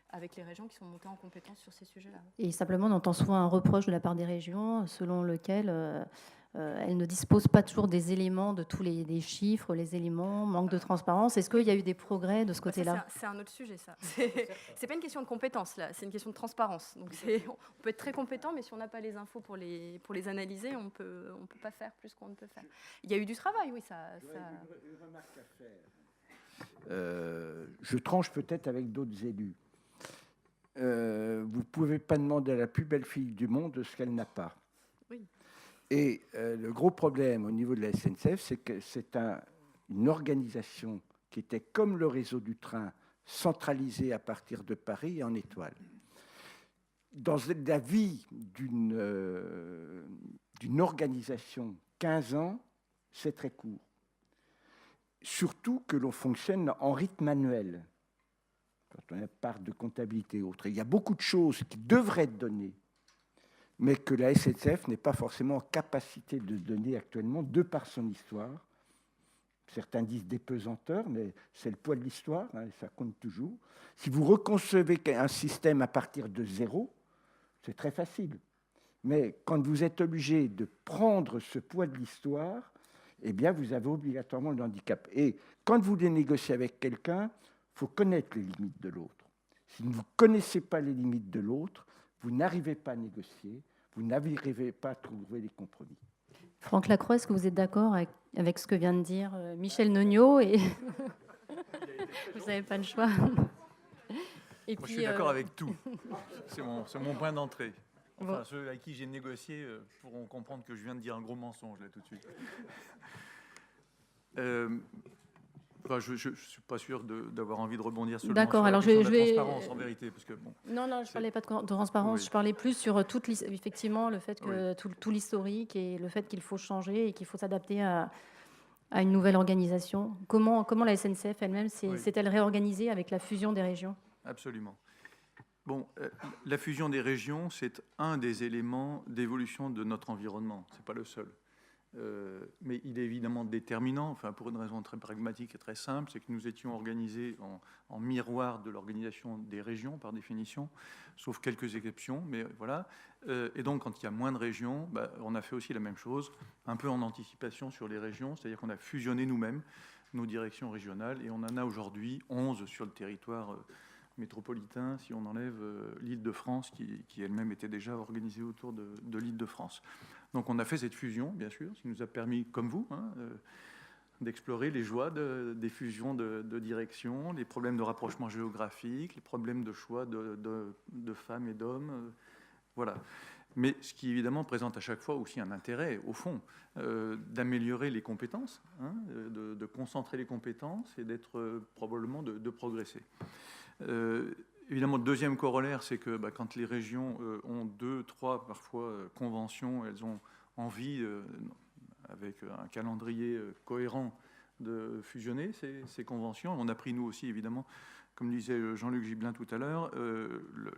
avec les régions qui sont montées en compétences sur ces sujets-là. Et simplement, on entend souvent un reproche de la part des régions selon lequel elles ne disposent pas toujours des éléments, de tous des chiffres, les éléments, manque de transparence. Est-ce qu'il y a eu des progrès de ce côté-là ? C'est un autre sujet, ça. C'est pas une question de compétence, là, c'est une question de transparence. Donc on peut être très compétent, mais si on n'a pas les infos pour les analyser, on peut pas faire plus qu'on ne peut faire. Il y a eu du travail, oui, ça... Une remarque à faire. Je tranche peut-être avec d'autres élus. Vous ne pouvez pas demander à la plus belle fille du monde ce qu'elle n'a pas. Oui. Et le gros problème au niveau de la SNCF, c'est que c'est une organisation qui était comme le réseau du train, centralisée à partir de Paris et en étoile. Dans la vie d'une organisation, 15 ans, c'est très court. Surtout que l'on fonctionne en rythme manuel. Quand on a part de comptabilité et autres. Il y a beaucoup de choses qui devraient être données, mais que la SNCF n'est pas forcément en capacité de donner actuellement, de par son histoire. Certains disent des pesanteurs, mais c'est le poids de l'histoire, ça compte toujours. Si vous reconcevez un système à partir de zéro, c'est très facile. Mais quand vous êtes obligé de prendre ce poids de l'histoire, eh bien, vous avez obligatoirement le handicap. Et quand vous voulez négocier avec quelqu'un, il faut connaître les limites de l'autre. Si vous ne connaissez pas les limites de l'autre, vous n'arrivez pas à négocier, vous n'arrivez pas à trouver des compromis. Franck Lacroix, est-ce que vous êtes d'accord avec ce que vient de dire Michel Nognaud et... Vous n'avez pas le choix. Et puis, moi, je suis d'accord avec tout. C'est mon point d'entrée. Enfin, bon. Ceux à qui j'ai négocié pourront comprendre que je viens de dire un gros mensonge là tout de suite. Enfin, je ne suis pas sûr d'avoir envie de rebondir sur la transparence en vérité. Parce que, bon, non, je ne parlais pas de transparence, oui. Je parlais plus sur effectivement le fait que oui. tout l'historique et le fait qu'il faut changer et qu'il faut s'adapter à une nouvelle organisation. Comment la SNCF elle-même s'est-elle réorganisée avec la fusion des régions ? Absolument. Bon, la fusion des régions, c'est un des éléments d'évolution de notre environnement. Ce n'est pas le seul. Mais il est évidemment déterminant, enfin, pour une raison très pragmatique et très simple, c'est que nous étions organisés en miroir de l'organisation des régions, par définition, sauf quelques exceptions, mais voilà. Et donc, quand il y a moins de régions, on a fait aussi la même chose, un peu en anticipation sur les régions, c'est-à-dire qu'on a fusionné nous-mêmes nos directions régionales, et on en a aujourd'hui 11 sur le territoire métropolitain, si on enlève l'Île-de-France, qui elle-même était déjà organisée autour de l'Île-de-France. Donc on a fait cette fusion, bien sûr, ce qui nous a permis, comme vous, d'explorer les joies des fusions de direction, les problèmes de rapprochement géographique, les problèmes de choix de femmes et d'hommes, voilà. Mais ce qui, évidemment, présente à chaque fois aussi un intérêt, au fond, d'améliorer les compétences, de concentrer les compétences et d'être probablement de progresser. Évidemment, le deuxième corollaire, c'est que quand les régions ont 2, 3, parfois, conventions, elles ont envie, avec un calendrier cohérent, de fusionner ces conventions. On a pris, nous aussi, évidemment, comme disait Jean-Luc Gibelin tout à l'heure,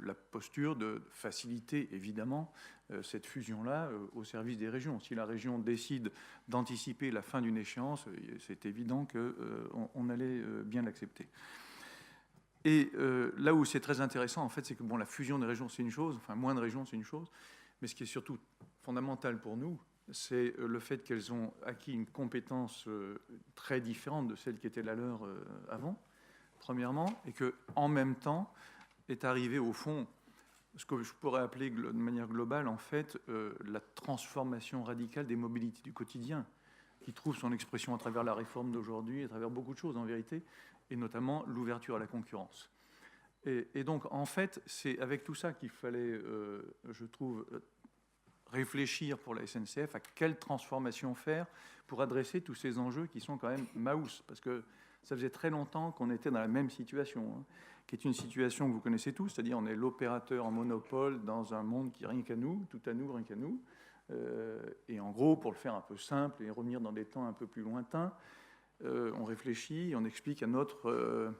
la posture de faciliter, évidemment, cette fusion-là au service des régions. Si la région décide d'anticiper la fin d'une échéance, c'est évident qu'on allait bien l'accepter. Et là où c'est très intéressant, en fait, c'est que la fusion des régions, c'est une chose, enfin, moins de régions, c'est une chose, mais ce qui est surtout fondamental pour nous, c'est le fait qu'elles ont acquis une compétence très différente de celle qui était la leur avant, premièrement, et qu'en même temps est arrivé, au fond, ce que je pourrais appeler de manière globale, en fait, la transformation radicale des mobilités du quotidien, qui trouve son expression à travers la réforme d'aujourd'hui, à travers beaucoup de choses, en vérité, et notamment l'ouverture à la concurrence. Et donc, en fait, c'est avec tout ça qu'il fallait, je trouve, réfléchir pour la SNCF à quelle transformation faire pour adresser tous ces enjeux qui sont quand même maous, parce que ça faisait très longtemps qu'on était dans la même situation, hein, qui est une situation que vous connaissez tous, c'est-à-dire on est l'opérateur en monopole dans un monde qui est rien qu'à nous, tout à nous, rien qu'à nous. Et en gros, pour le faire un peu simple et revenir dans des temps un peu plus lointains, on réfléchit, on explique à notre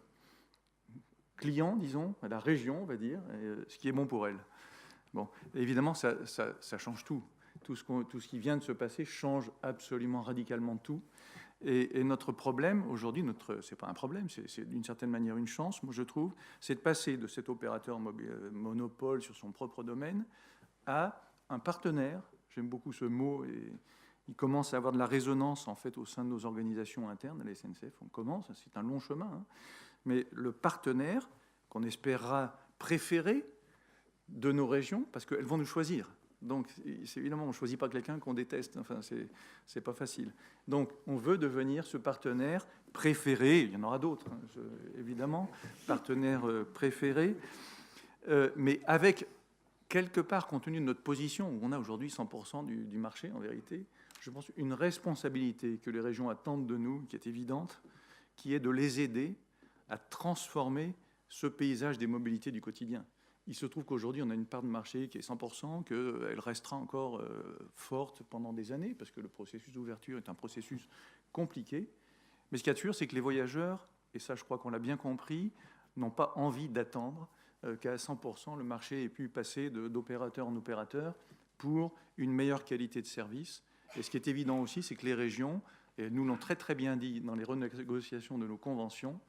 client, disons, à la région, on va dire, ce qui est bon pour elle. Bon, évidemment, ça change tout. Tout ce qui vient de se passer change absolument radicalement tout. Et notre problème aujourd'hui, c'est pas un problème, c'est d'une certaine manière une chance, moi je trouve, c'est de passer de cet opérateur monopole sur son propre domaine à un partenaire. J'aime beaucoup ce mot et il commence à avoir de la résonance en fait au sein de nos organisations internes à la SNCF. On commence, c'est un long chemin, hein, mais le partenaire qu'on espérera préféré de nos régions, parce qu'elles vont nous choisir. Donc, évidemment, on ne choisit pas quelqu'un qu'on déteste. Enfin, c'est pas facile. Donc, on veut devenir ce partenaire préféré. Il y en aura d'autres, hein, évidemment, partenaire préféré, mais avec quelque part, compte tenu de notre position, où on a aujourd'hui 100% du marché, en vérité, je pense une responsabilité que les régions attendent de nous, qui est évidente, qui est de les aider à transformer ce paysage des mobilités du quotidien. Il se trouve qu'aujourd'hui, on a une part de marché qui est 100%, qu'elle restera encore forte pendant des années, parce que le processus d'ouverture est un processus compliqué. Mais ce qu'il y a de sûr, c'est que les voyageurs, et ça je crois qu'on l'a bien compris, n'ont pas envie d'attendre qu'à 100% le marché ait pu passer d'opérateur en opérateur pour une meilleure qualité de service. Et ce qui est évident aussi, c'est que les régions, et nous l'ont très très bien dit dans les renégociations de nos conventions,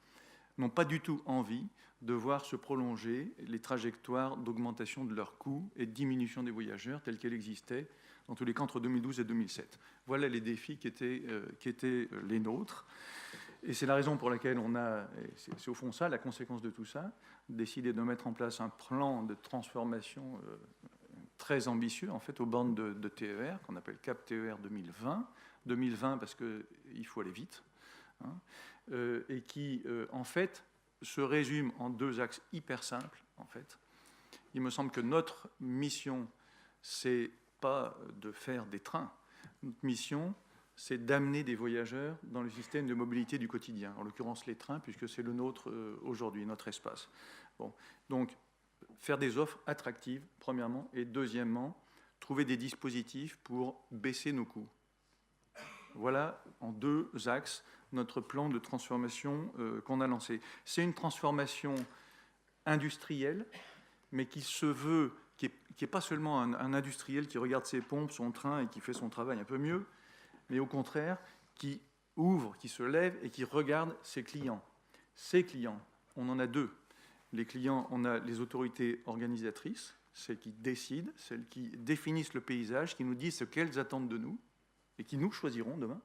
n'ont pas du tout envie de voir se prolonger les trajectoires d'augmentation de leurs coûts et de diminution des voyageurs telles qu'elles existaient, dans tous les cas, entre 2012 et 2007. Voilà les défis qui étaient les nôtres. Et c'est la raison pour laquelle on a, c'est au fond ça, la conséquence de tout ça, décidé de mettre en place un plan de transformation très ambitieux, en fait, aux bornes de TER, qu'on appelle CAP TER 2020. 2020 parce qu'il faut aller vite, hein, et qui, en fait, se résume en deux axes hyper simples, en fait. Il me semble que notre mission, c'est pas de faire des trains. Notre mission, c'est d'amener des voyageurs dans le système de mobilité du quotidien, en l'occurrence les trains, puisque c'est le nôtre aujourd'hui, notre espace. Bon. Donc, faire des offres attractives, premièrement, et deuxièmement, trouver des dispositifs pour baisser nos coûts. Voilà, en deux axes, notre plan de transformation qu'on a lancé. C'est une transformation industrielle, mais qui se veut, qui n'est pas seulement un industriel qui regarde ses pompes, son train et qui fait son travail un peu mieux, mais au contraire, qui ouvre, qui se lève et qui regarde ses clients. Ces clients, on en a deux. Les clients, on a les autorités organisatrices, celles qui décident, celles qui définissent le paysage, qui nous disent ce qu'elles attendent de nous et qui nous choisiront demain.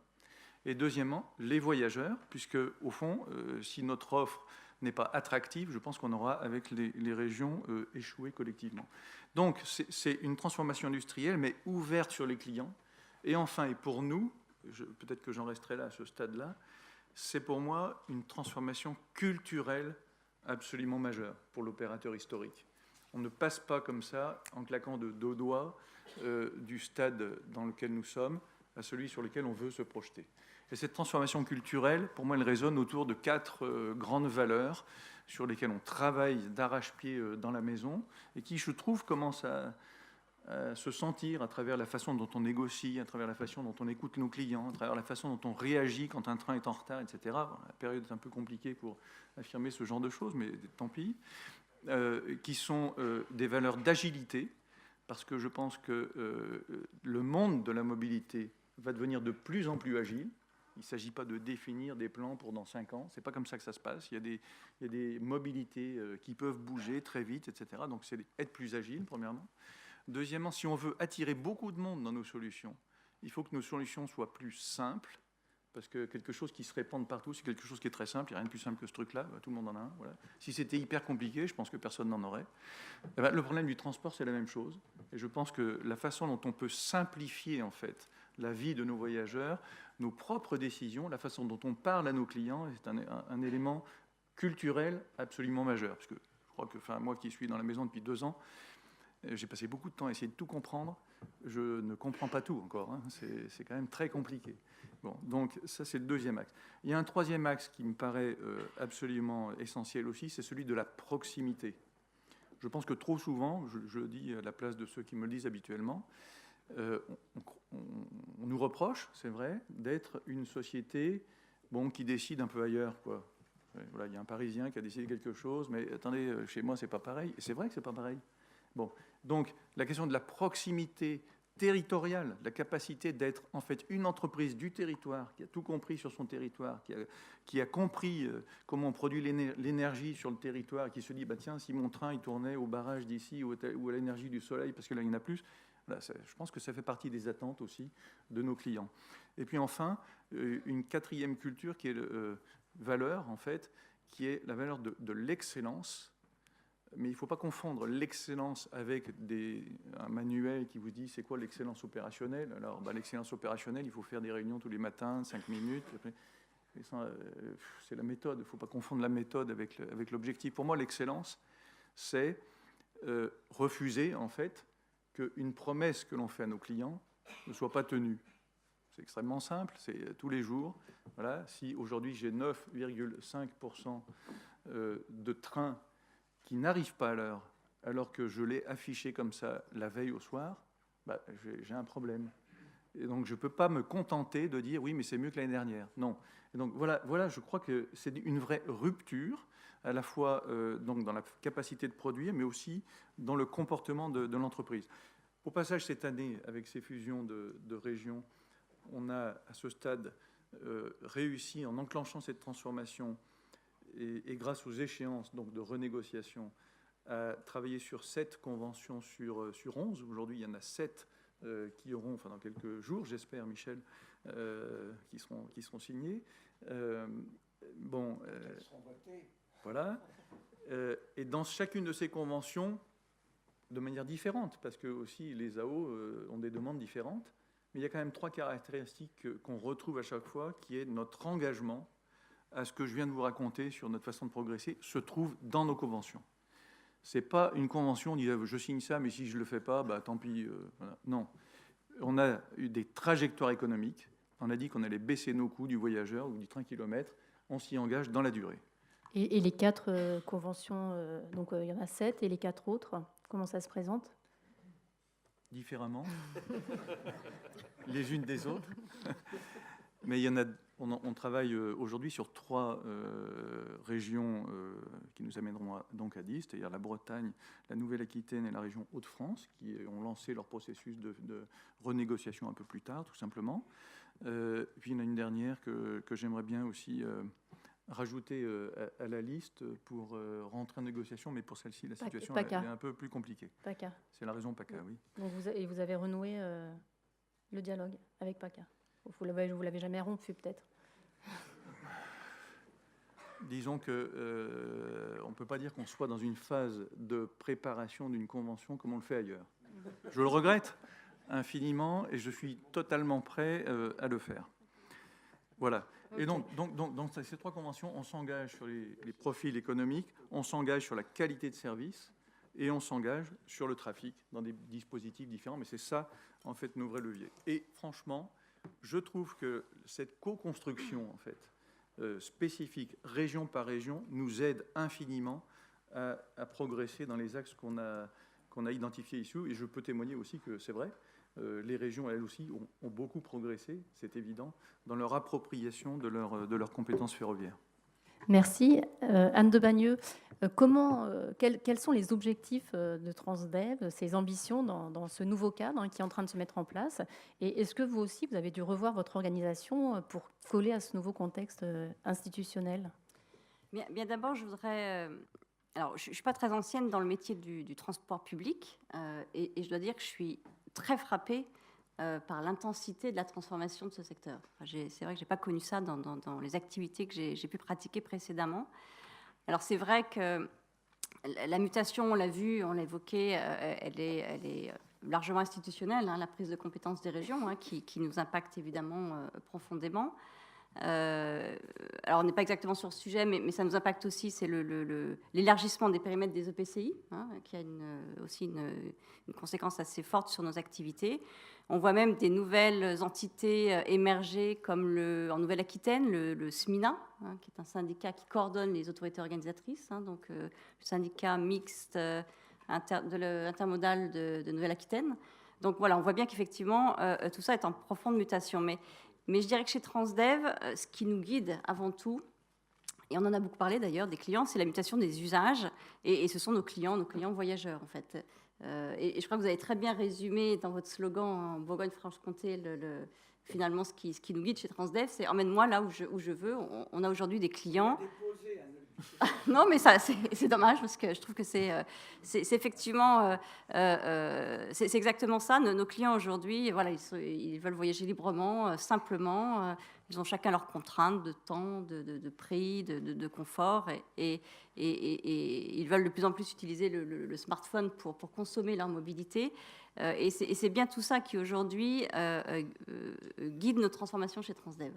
Et deuxièmement, les voyageurs, puisque au fond, si notre offre n'est pas attractive, je pense qu'on aura avec les régions échoué collectivement. Donc c'est une transformation industrielle, mais ouverte sur les clients. Et enfin, et pour nous, peut-être que j'en resterai là à ce stade-là, c'est pour moi une transformation culturelle absolument majeure pour l'opérateur historique. On ne passe pas comme ça, en claquant de deux doigts, du stade dans lequel nous sommes à celui sur lequel on veut se projeter. Et cette transformation culturelle, pour moi, elle résonne autour de quatre grandes valeurs sur lesquelles on travaille d'arrache-pied dans la maison et qui, je trouve, commencent à se sentir à travers la façon dont on négocie, à travers la façon dont on écoute nos clients, à travers la façon dont on réagit quand un train est en retard, etc. Bon, la période est un peu compliquée pour affirmer ce genre de choses, mais tant pis. Qui sont des valeurs d'agilité, parce que je pense que le monde de la mobilité va devenir de plus en plus agile. Il ne s'agit pas de définir des plans pour dans 5 ans. Ce n'est pas comme ça que ça se passe. Il y a des mobilités qui peuvent bouger très vite, etc. Donc, c'est être plus agile, premièrement. Deuxièmement, si on veut attirer beaucoup de monde dans nos solutions, il faut que nos solutions soient plus simples, parce que quelque chose qui se répand partout, c'est quelque chose qui est très simple. Il n'y a rien de plus simple que ce truc-là. Tout le monde en a un. Voilà. Si c'était hyper compliqué, je pense que personne n'en aurait. Et bien, le problème du transport, c'est la même chose. Et je pense que la façon dont on peut simplifier, en fait, la vie de nos voyageurs, nos propres décisions, la façon dont on parle à nos clients, c'est un élément culturel absolument majeur. Parce que je crois que, moi qui suis dans la maison depuis 2 ans, J'ai passé beaucoup de temps à essayer de tout comprendre. Je ne comprends pas tout encore. Hein. C'est quand même très compliqué. Bon, donc ça, c'est le deuxième axe. Il y a un troisième axe qui me paraît absolument essentiel aussi, c'est celui de la proximité. Je pense que trop souvent, je le dis à la place de ceux qui me le disent habituellement, on nous reproche, c'est vrai, d'être une société qui décide un peu ailleurs, quoi. Voilà, il y a un Parisien qui a décidé quelque chose, mais attendez, chez moi, c'est pas pareil. Et c'est vrai que c'est pas pareil. Bon, donc la question de la proximité territoriale, la capacité d'être en fait une entreprise du territoire, qui a tout compris sur son territoire, qui a compris comment on produit l'énergie sur le territoire, qui se dit, bah, tiens, si mon train il tournait au barrage d'ici ou à l'énergie du soleil, parce que là, il y en a plus, voilà, je pense que ça fait partie des attentes aussi de nos clients. Et puis enfin, une quatrième culture qui est valeur, en fait, qui est la valeur de l'excellence. Mais il ne faut pas confondre l'excellence avec un manuel qui vous dit c'est quoi l'excellence opérationnelle. Alors, l'excellence opérationnelle, il faut faire des réunions tous les matins, 5 minutes. C'est la méthode. Il ne faut pas confondre la méthode avec l'objectif. Pour moi, l'excellence, c'est refuser, en fait, qu'une promesse que l'on fait à nos clients ne soit pas tenue. C'est extrêmement simple, c'est tous les jours. Voilà, si aujourd'hui j'ai 9,5% de trains qui n'arrivent pas à l'heure, alors que je l'ai affiché comme ça la veille au soir, j'ai un problème. Et donc je ne peux pas me contenter de dire oui, mais c'est mieux que l'année dernière. Non. Et donc voilà, je crois que c'est une vraie rupture, à la fois donc dans la capacité de produire, mais aussi dans le comportement de l'entreprise. Au passage, cette année, avec ces fusions de régions, on a à ce stade réussi, en enclenchant cette transformation et grâce aux échéances donc, de renégociation, à travailler sur 7 conventions sur 11. Aujourd'hui, il y en a 7 qui auront, dans quelques jours, j'espère, Michel, qui seront signées. Elles seront votées. Voilà. Et dans chacune de ces conventions, de manière différente, parce que aussi les AO ont des demandes différentes, mais il y a quand même 3 caractéristiques qu'on retrouve à chaque fois, qui est notre engagement à ce que je viens de vous raconter sur notre façon de progresser, se trouve dans nos conventions. Ce n'est pas une convention, on dit je signe ça, mais si je ne le fais pas, tant pis. Voilà. Non. On a eu des trajectoires économiques. On a dit qu'on allait baisser nos coûts du voyageur ou du train kilomètre. On s'y engage dans la durée. Et les 4 conventions, donc il y en a 7, et les 4 autres, comment ça se présente ? Différemment, les unes des autres. Mais il y en a, on travaille aujourd'hui sur 3 régions qui nous amèneront donc à 10, c'est-à-dire la Bretagne, la Nouvelle-Aquitaine et la région Hauts-de-France, qui ont lancé leur processus de renégociation un peu plus tard, tout simplement. Puis il y en a une dernière que j'aimerais bien aussi rajouter à la liste pour rentrer en négociation, mais pour celle-ci, la situation est un peu plus compliquée. PACA. C'est la raison PACA, oui. Donc vous avez renoué le dialogue avec PACA. Vous ne l'avez jamais rompu, peut-être. Disons qu'on ne peut pas dire qu'on soit dans une phase de préparation d'une convention comme on le fait ailleurs. Je le regrette infiniment et je suis totalement prêt à le faire. Voilà. Okay. Et donc, dans ces 3 conventions, on s'engage sur les profils économiques, on s'engage sur la qualité de service et on s'engage sur le trafic dans des dispositifs différents. Mais c'est ça, en fait, nos vrais leviers. Et franchement, je trouve que cette co-construction, en fait, spécifique, région par région, nous aide infiniment à progresser dans les axes qu'on a identifiés ici. Et je peux témoigner aussi que c'est vrai, les régions, elles aussi, ont beaucoup progressé, c'est évident, dans leur appropriation de leurs compétences ferroviaires. Merci. Anne de Bagneux, quels sont les objectifs de Transdev, ces ambitions dans ce nouveau cadre qui est en train de se mettre en place? Et est-ce que vous aussi, vous avez dû revoir votre organisation pour coller à ce nouveau contexte institutionnel? Bien d'abord, je voudrais... alors, je ne suis pas très ancienne dans le métier du transport public et je dois dire que je suis très frappée par l'intensité de la transformation de ce secteur. Enfin, c'est vrai que je n'ai pas connu ça dans les activités que j'ai pu pratiquer précédemment. Alors c'est vrai que la mutation, on l'a vu, on l'a évoqué, elle est largement institutionnelle, la prise de compétences des régions, qui nous impacte évidemment profondément. Alors, on n'est pas exactement sur ce sujet, mais ça nous impacte aussi, c'est l'élargissement des périmètres des EPCI, hein, qui a aussi une conséquence assez forte sur nos activités. On voit même des nouvelles entités émerger, comme en Nouvelle-Aquitaine, le SMINA, hein, qui est un syndicat qui coordonne les autorités organisatrices, hein, donc le syndicat mixte intermodal de Nouvelle-Aquitaine. Donc voilà, on voit bien qu'effectivement, tout ça est en profonde mutation. Mais je dirais que chez Transdev, ce qui nous guide avant tout, et on en a beaucoup parlé d'ailleurs des clients, c'est la mutation des usages, et ce sont nos clients voyageurs en fait. Et je crois que vous avez très bien résumé dans votre slogan en Bourgogne-Franche-Comté finalement ce qui nous guide chez Transdev, c'est emmène-moi là où je veux. On a aujourd'hui des clients. Non, mais ça, c'est dommage parce que je trouve que c'est effectivement, c'est exactement ça. Nos clients aujourd'hui, voilà, ils veulent voyager librement, simplement. Ils ont chacun leurs contraintes de temps, de prix, de confort, et ils veulent de plus en plus utiliser le smartphone pour consommer leur mobilité. Et c'est bien tout ça qui aujourd'hui guide notre transformation chez Transdev.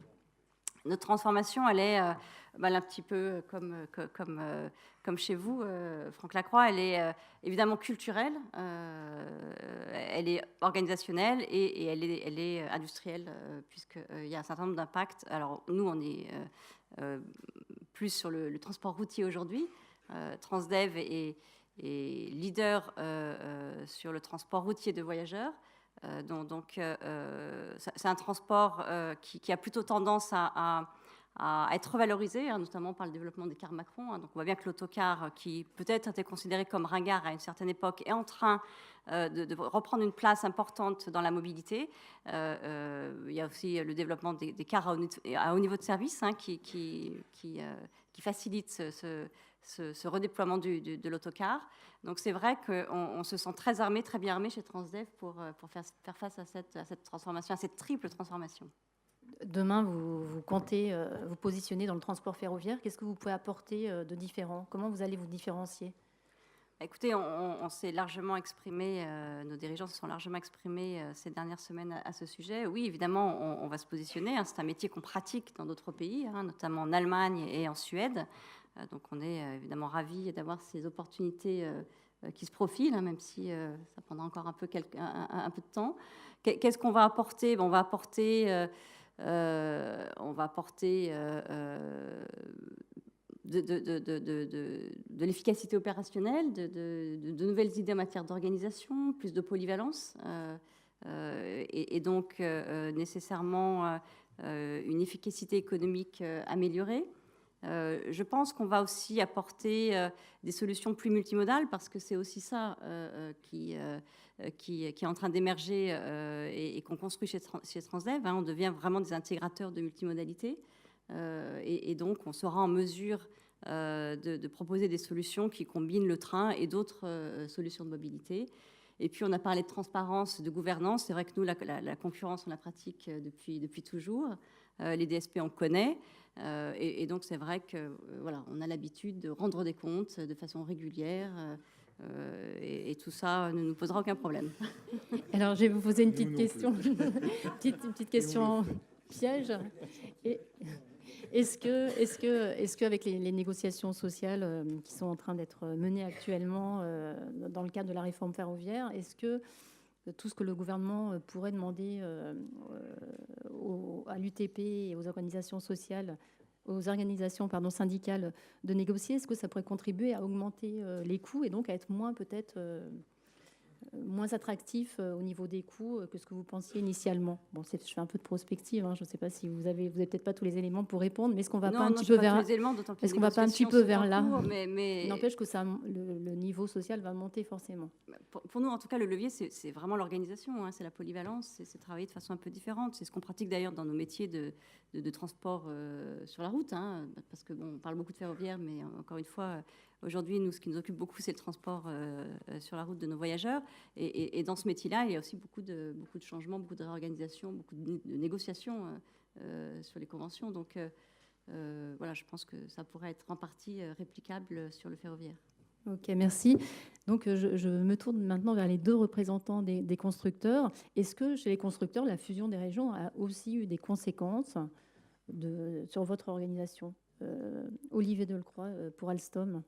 Notre transformation, elle est un petit peu comme chez vous, Franck Lacroix, elle est évidemment culturelle, elle est organisationnelle et elle est industrielle, puisqu'il y a un certain nombre d'impacts. Alors nous, on est plus sur le transport routier aujourd'hui. Transdev est leader sur le transport routier de voyageurs. C'est un transport qui a plutôt tendance à être revalorisé, hein, notamment par le développement des cars Macron. Hein. Donc on voit bien que l'autocar, qui peut-être était considéré comme ringard à une certaine époque, est en train de reprendre une place importante dans la mobilité. Il y a aussi le développement des cars à haut niveau de service, hein, qui facilite ce redéploiement de l'autocar. Donc c'est vrai qu'on se sent très armé, très bien armé chez Transdev pour faire face à cette transformation, à cette triple transformation. Demain, vous comptez vous positionner dans le transport ferroviaire. Qu'est-ce que vous pouvez apporter de différent? Comment vous allez vous différencier? Écoutez, on s'est largement exprimé, nos dirigeants se sont largement exprimés ces dernières semaines à ce sujet. Oui, évidemment, on va se positionner. Hein, c'est un métier qu'on pratique dans d'autres pays, hein, notamment en Allemagne et en Suède. Donc on est évidemment ravis d'avoir ces opportunités qui se profilent, hein, même si ça prendra encore un peu de temps. Qu'est-ce qu'on va apporter? On va apporter de l'efficacité opérationnelle, de nouvelles idées en matière d'organisation, plus de polyvalence, et donc nécessairement une efficacité économique améliorée. Je pense qu'on va aussi apporter des solutions plus multimodales, parce que c'est aussi ça qui est en train d'émerger et qu'on construit chez Transdev. Hein. On devient vraiment des intégrateurs de multimodalité, et donc on sera en mesure de proposer des solutions qui combinent le train et d'autres solutions de mobilité. Et puis on a parlé de transparence, de gouvernance. C'est vrai que nous, la concurrence, on la pratique depuis toujours. Les DSP, on connaît. Et donc c'est vrai que voilà, on a l'habitude de rendre des comptes de façon régulière, et tout ça ne nous posera aucun problème. Alors je vais vous poser une petite question, une petite question piège. Est-ce que avec les négociations sociales qui sont en train d'être menées actuellement dans le cadre de la réforme ferroviaire, est-ce que tout ce que le gouvernement pourrait demander à l'UTP et aux organisations sociales, syndicales de négocier, est-ce que ça pourrait contribuer à augmenter les coûts et donc à être peut-être moins attractif au niveau des coûts que ce que vous pensiez initialement? Bon, je fais un peu de prospective, hein, je ne sais pas si vous avez peut-être pas tous les éléments pour répondre, mais est-ce qu'on va pas un petit peu vers là? Mais n'empêche que le niveau social va monter forcément. Pour nous, en tout cas, le levier, c'est vraiment l'organisation, hein, c'est la polyvalence, c'est travailler de façon un peu différente. C'est ce qu'on pratique d'ailleurs dans nos métiers de transport sur la route, hein, parce que on parle beaucoup de ferroviaire, mais encore une fois, aujourd'hui, nous, ce qui nous occupe beaucoup, c'est le transport sur la route de nos voyageurs. Et dans ce métier-là, il y a aussi beaucoup de changements, beaucoup de réorganisation, beaucoup de négociations sur les conventions. Donc, voilà, je pense que ça pourrait être en partie réplicable sur le ferroviaire. Ok, merci. Donc, je me tourne maintenant vers les deux représentants des constructeurs. Est-ce que chez les constructeurs, la fusion des régions a aussi eu des conséquences sur votre organisation. Olivier Delcroix, pour Alstom.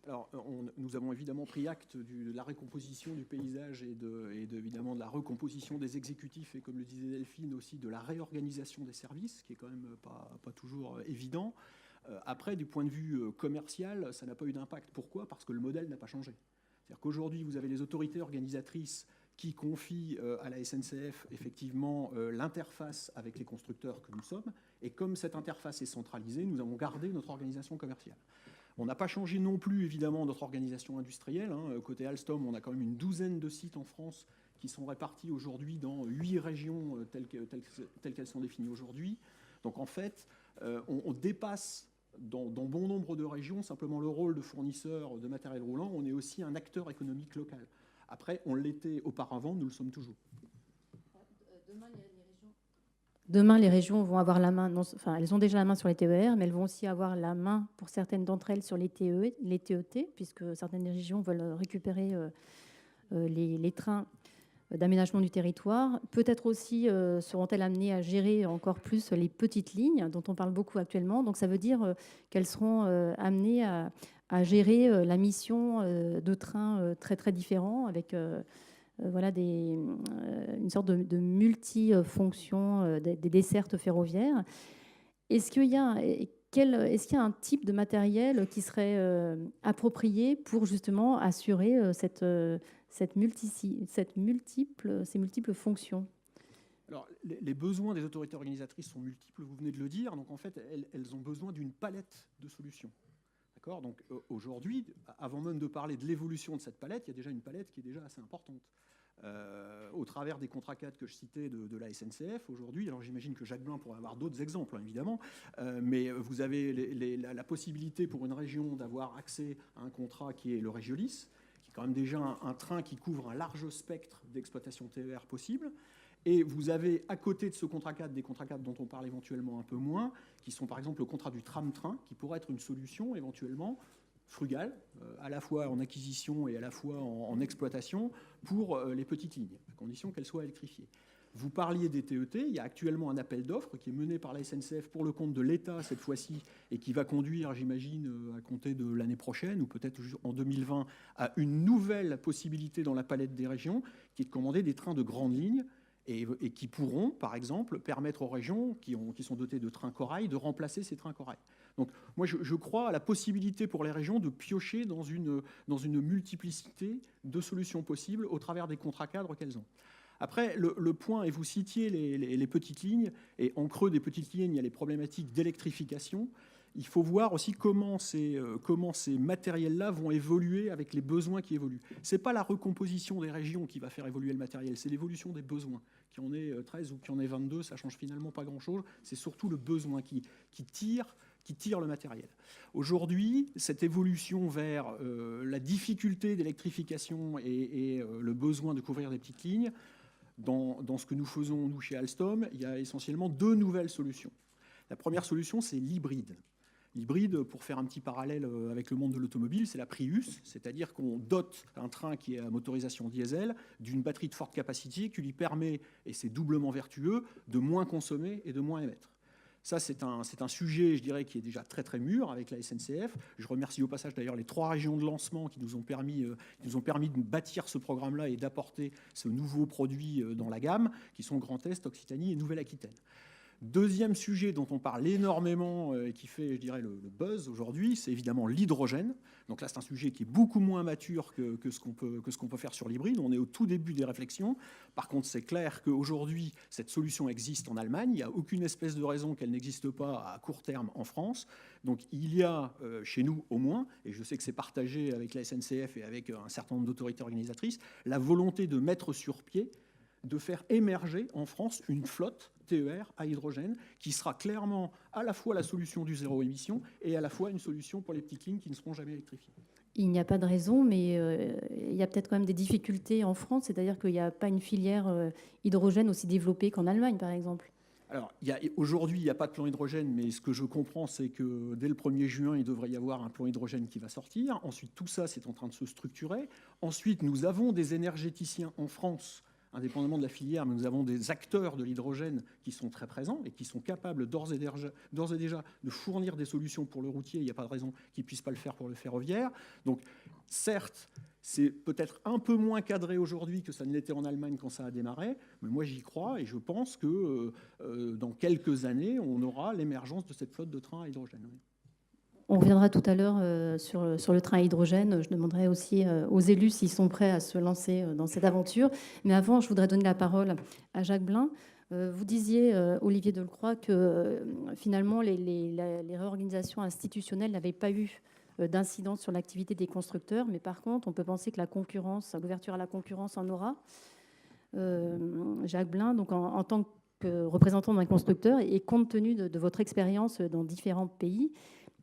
Alors, nous avons évidemment pris acte de la recomposition du paysage et évidemment de la recomposition des exécutifs et, comme le disait Delphine, aussi de la réorganisation des services, qui est quand même pas toujours évident. Après, du point de vue commercial, ça n'a pas eu d'impact. Pourquoi ? Parce que le modèle n'a pas changé. C'est-à-dire qu'aujourd'hui, vous avez les autorités organisatrices qui confient à la SNCF effectivement l'interface avec les constructeurs que nous sommes. Et comme cette interface est centralisée, nous avons gardé notre organisation commerciale. On n'a pas changé non plus, évidemment, notre organisation industrielle. Côté Alstom, on a quand même une douzaine de sites en France qui sont répartis aujourd'hui dans 8 régions telles qu'elles sont définies aujourd'hui. Donc, en fait, on dépasse dans bon nombre de régions simplement le rôle de fournisseur de matériel roulant. On est aussi un acteur économique local. Après, on l'était auparavant, nous le sommes toujours. Demain, les régions vont avoir la main, elles ont déjà la main sur les TER, mais elles vont aussi avoir la main, pour certaines d'entre elles, sur les TET, puisque certaines régions veulent récupérer les trains d'aménagement du territoire. Peut-être aussi seront-elles amenées à gérer encore plus les petites lignes, dont on parle beaucoup actuellement. Donc ça veut dire qu'elles seront amenées à gérer la mission de trains très, très différents, avec... voilà une sorte de multifonction des dessertes ferroviaires. Est-ce qu'il y a un type de matériel qui serait approprié pour justement assurer ces multiples fonctions ? Alors, les besoins des autorités organisatrices sont multiples, vous venez de le dire. Donc, en fait, elles ont besoin d'une palette de solutions. D'accord ? Donc, aujourd'hui, avant même de parler de l'évolution de cette palette, il y a déjà une palette qui est déjà assez importante. Au travers des contrats cadres que je citais de la SNCF aujourd'hui, alors j'imagine que Jacques Blin pourrait avoir d'autres exemples, évidemment, mais vous avez la possibilité pour une région d'avoir accès à un contrat qui est le Régiolis, qui est quand même déjà un train qui couvre un large spectre d'exploitation TER possible. Et vous avez à côté de ce contrat cadre des contrats cadres dont on parle éventuellement un peu moins, qui sont par exemple le contrat du tram-train, qui pourrait être une solution éventuellement frugale, à la fois en acquisition et à la fois en exploitation pour les petites lignes, à condition qu'elles soient électrifiées. Vous parliez des TET, il y a actuellement un appel d'offres qui est mené par la SNCF pour le compte de l'État cette fois-ci et qui va conduire, j'imagine, à compter de l'année prochaine ou peut-être en 2020, à une nouvelle possibilité dans la palette des régions qui est de commander des trains de grande ligne et qui pourront, par exemple, permettre aux régions qui sont dotées de trains corail de remplacer ces trains corail. Donc, moi, je crois à la possibilité pour les régions de piocher dans une multiplicité de solutions possibles au travers des contrats cadres qu'elles ont. Après, le point, et vous citiez les petites lignes, et en creux des petites lignes, il y a les problématiques d'électrification. Il faut voir aussi comment ces matériels-là vont évoluer avec les besoins qui évoluent. Ce n'est pas la recomposition des régions qui va faire évoluer le matériel, c'est l'évolution des besoins. Qu'il y en ait 13 ou qu'il y en ait 22, ça ne change finalement pas grand-chose. C'est surtout le besoin qui tire le matériel. Aujourd'hui, cette évolution vers la difficulté d'électrification et le besoin de couvrir des petites lignes, dans ce que nous faisons, nous, chez Alstom, il y a essentiellement 2 nouvelles solutions. La première solution, c'est l'hybride. L'hybride, pour faire un petit parallèle avec le monde de l'automobile, c'est la Prius, c'est-à-dire qu'on dote un train qui est à motorisation diesel d'une batterie de forte capacité qui lui permet, et c'est doublement vertueux, de moins consommer et de moins émettre. Ça, c'est un sujet, je dirais, qui est déjà très, très mûr avec la SNCF. Je remercie au passage d'ailleurs les 3 régions de lancement qui nous ont permis de bâtir ce programme-là et d'apporter ce nouveau produit dans la gamme, qui sont Grand Est, Occitanie et Nouvelle-Aquitaine. Deuxième sujet dont on parle énormément et qui fait, je dirais, le buzz aujourd'hui, c'est évidemment l'hydrogène. Donc là, c'est un sujet qui est beaucoup moins mature que ce qu'on peut faire sur l'hybride. On est au tout début des réflexions. Par contre, c'est clair qu'aujourd'hui, cette solution existe en Allemagne. Il n'y a aucune espèce de raison qu'elle n'existe pas à court terme en France. Donc il y a, chez nous au moins, et je sais que c'est partagé avec la SNCF et avec un certain nombre d'autorités organisatrices, la volonté de mettre sur pied, de faire émerger en France une flotte TER à hydrogène qui sera clairement à la fois la solution du zéro émission et à la fois une solution pour les petites lignes qui ne seront jamais électrifiées. Il n'y a pas de raison, mais il y a peut-être quand même des difficultés en France, c'est-à-dire qu'il n'y a pas une filière hydrogène aussi développée qu'en Allemagne, par exemple. Alors, aujourd'hui, il n'y a pas de plan hydrogène, mais ce que je comprends, c'est que dès le 1er juin, il devrait y avoir un plan hydrogène qui va sortir. Ensuite, tout ça, c'est en train de se structurer. Ensuite, nous avons des énergéticiens en France, indépendamment de la filière, mais nous avons des acteurs de l'hydrogène qui sont très présents et qui sont capables d'ores et déjà de fournir des solutions pour le routier. Il n'y a pas de raison qu'ils ne puissent pas le faire pour le ferroviaire. Donc, certes, c'est peut-être un peu moins cadré aujourd'hui que ça ne l'était en Allemagne quand ça a démarré, mais moi j'y crois et je pense que dans quelques années, on aura l'émergence de cette flotte de trains à hydrogène. Oui. On reviendra tout à l'heure sur le train à hydrogène. Je demanderai aussi aux élus s'ils sont prêts à se lancer dans cette aventure. Mais avant, je voudrais donner la parole à Jacques Blin. Vous disiez, Olivier Delcroix, que finalement, les réorganisations institutionnelles n'avaient pas eu d'incidence sur l'activité des constructeurs. Mais par contre, on peut penser que la concurrence, l'ouverture à la concurrence en aura. Jacques Blin, donc en tant que représentant d'un constructeur et compte tenu de votre expérience dans différents pays,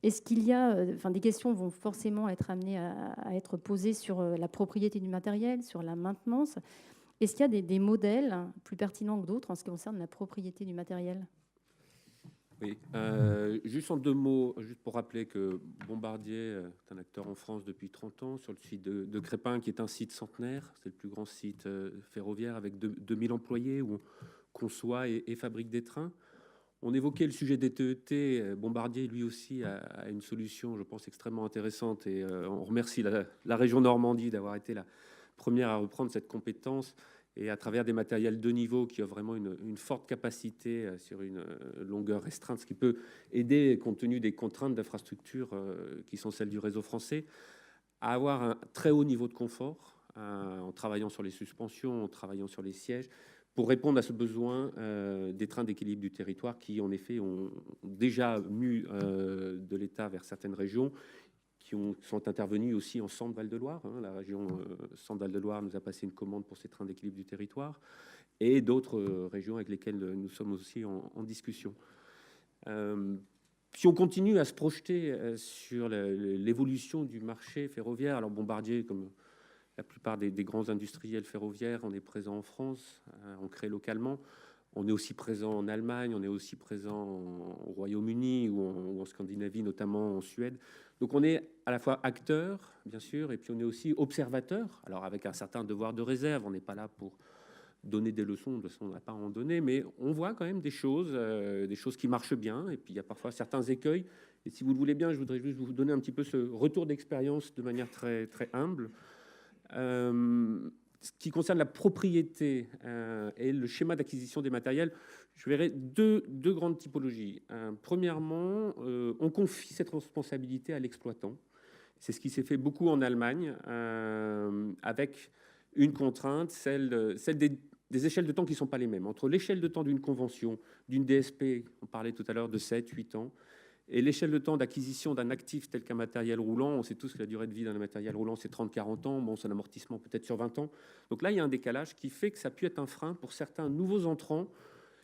est-ce qu'il y a, des questions vont forcément être amenées à être posées sur la propriété du matériel, sur la maintenance. Est-ce qu'il y a des modèles plus pertinents que d'autres en ce qui concerne la propriété du matériel ? Oui, juste en 2 mots, juste pour rappeler que Bombardier est un acteur en France depuis 30 ans sur le site de Crépin, qui est un site centenaire. C'est le plus grand site ferroviaire avec 2000 employés où on conçoit et fabrique des trains. On évoquait le sujet des TET. Bombardier, lui aussi, a une solution, je pense, extrêmement intéressante. Et on remercie la région Normandie d'avoir été la première à reprendre cette compétence. Et à travers des matériels de niveau qui ont vraiment une forte capacité sur une longueur restreinte, ce qui peut aider, compte tenu des contraintes d'infrastructure qui sont celles du réseau français, à avoir un très haut niveau de confort en travaillant sur les suspensions, en travaillant sur les sièges, pour répondre à ce besoin des trains d'équilibre du territoire qui, en effet, ont déjà mu de l'État vers certaines régions, qui sont intervenus aussi en Centre-Val-de-Loire. La région Centre-Val-de-Loire nous a passé une commande pour ces trains d'équilibre du territoire, et d'autres régions avec lesquelles nous sommes aussi en discussion. Si on continue à se projeter sur l'évolution du marché ferroviaire, alors Bombardier, comme la plupart des grands industriels ferroviaires, on est présent en France, on crée localement. On est aussi présent en Allemagne, on est aussi présent au Royaume-Uni ou en Scandinavie, notamment en Suède. Donc on est à la fois acteur, bien sûr, et puis on est aussi observateur, alors avec un certain devoir de réserve. On n'est pas là pour donner des leçons, de toute façon on n'a pas à en donner, mais on voit quand même des choses qui marchent bien, et puis il y a parfois certains écueils. Et si vous le voulez bien, je voudrais juste vous donner un petit peu ce retour d'expérience de manière très, très humble. Ce qui concerne la propriété et le schéma d'acquisition des matériels, je verrai deux grandes typologies. Premièrement, on confie cette responsabilité à l'exploitant. C'est ce qui s'est fait beaucoup en Allemagne, avec une contrainte, celle des échelles de temps qui ne sont pas les mêmes. Entre l'échelle de temps d'une convention, d'une DSP, on parlait tout à l'heure de 7-8 ans, et l'échelle de temps d'acquisition d'un actif tel qu'un matériel roulant, on sait tous que la durée de vie d'un matériel roulant, c'est 30-40 ans. Bon, son amortissement peut-être sur 20 ans. Donc là, il y a un décalage qui fait que ça peut être un frein pour certains nouveaux entrants.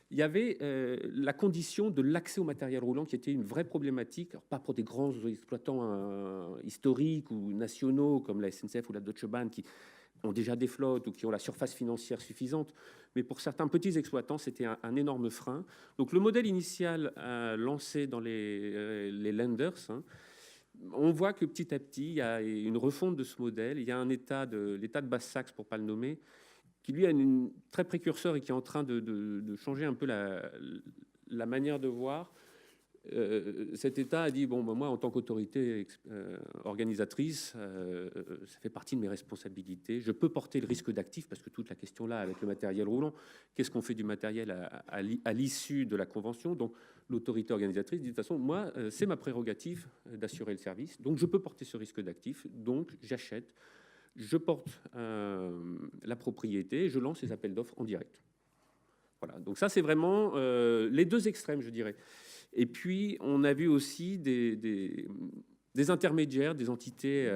Il y avait la condition de l'accès au matériel roulant qui était une vraie problématique, alors pas pour des grands exploitants historiques ou nationaux comme la SNCF ou la Deutsche Bahn qui ont déjà des flottes ou qui ont la surface financière suffisante, mais pour certains petits exploitants, c'était un énorme frein. Donc le modèle initial lancé dans les lenders, on voit que petit à petit, il y a une refonte de ce modèle. Il y a l'État de Basse-Saxe, pour ne pas le nommer, qui lui est très précurseur et qui est en train de changer un peu la manière de voir. Cet État a dit, bon, ben moi, en tant qu'autorité organisatrice, ça fait partie de mes responsabilités. Je peux porter le risque d'actif, parce que toute la question là, avec le matériel roulant, qu'est-ce qu'on fait du matériel à l'issue de la convention? Donc, l'autorité organisatrice dit, de toute façon, moi, c'est ma prérogative d'assurer le service, donc je peux porter ce risque d'actif, donc j'achète, je porte la propriété, et je lance les appels d'offres en direct. Voilà, donc ça, c'est vraiment les deux extrêmes, je dirais. Et puis, on a vu aussi des intermédiaires, des entités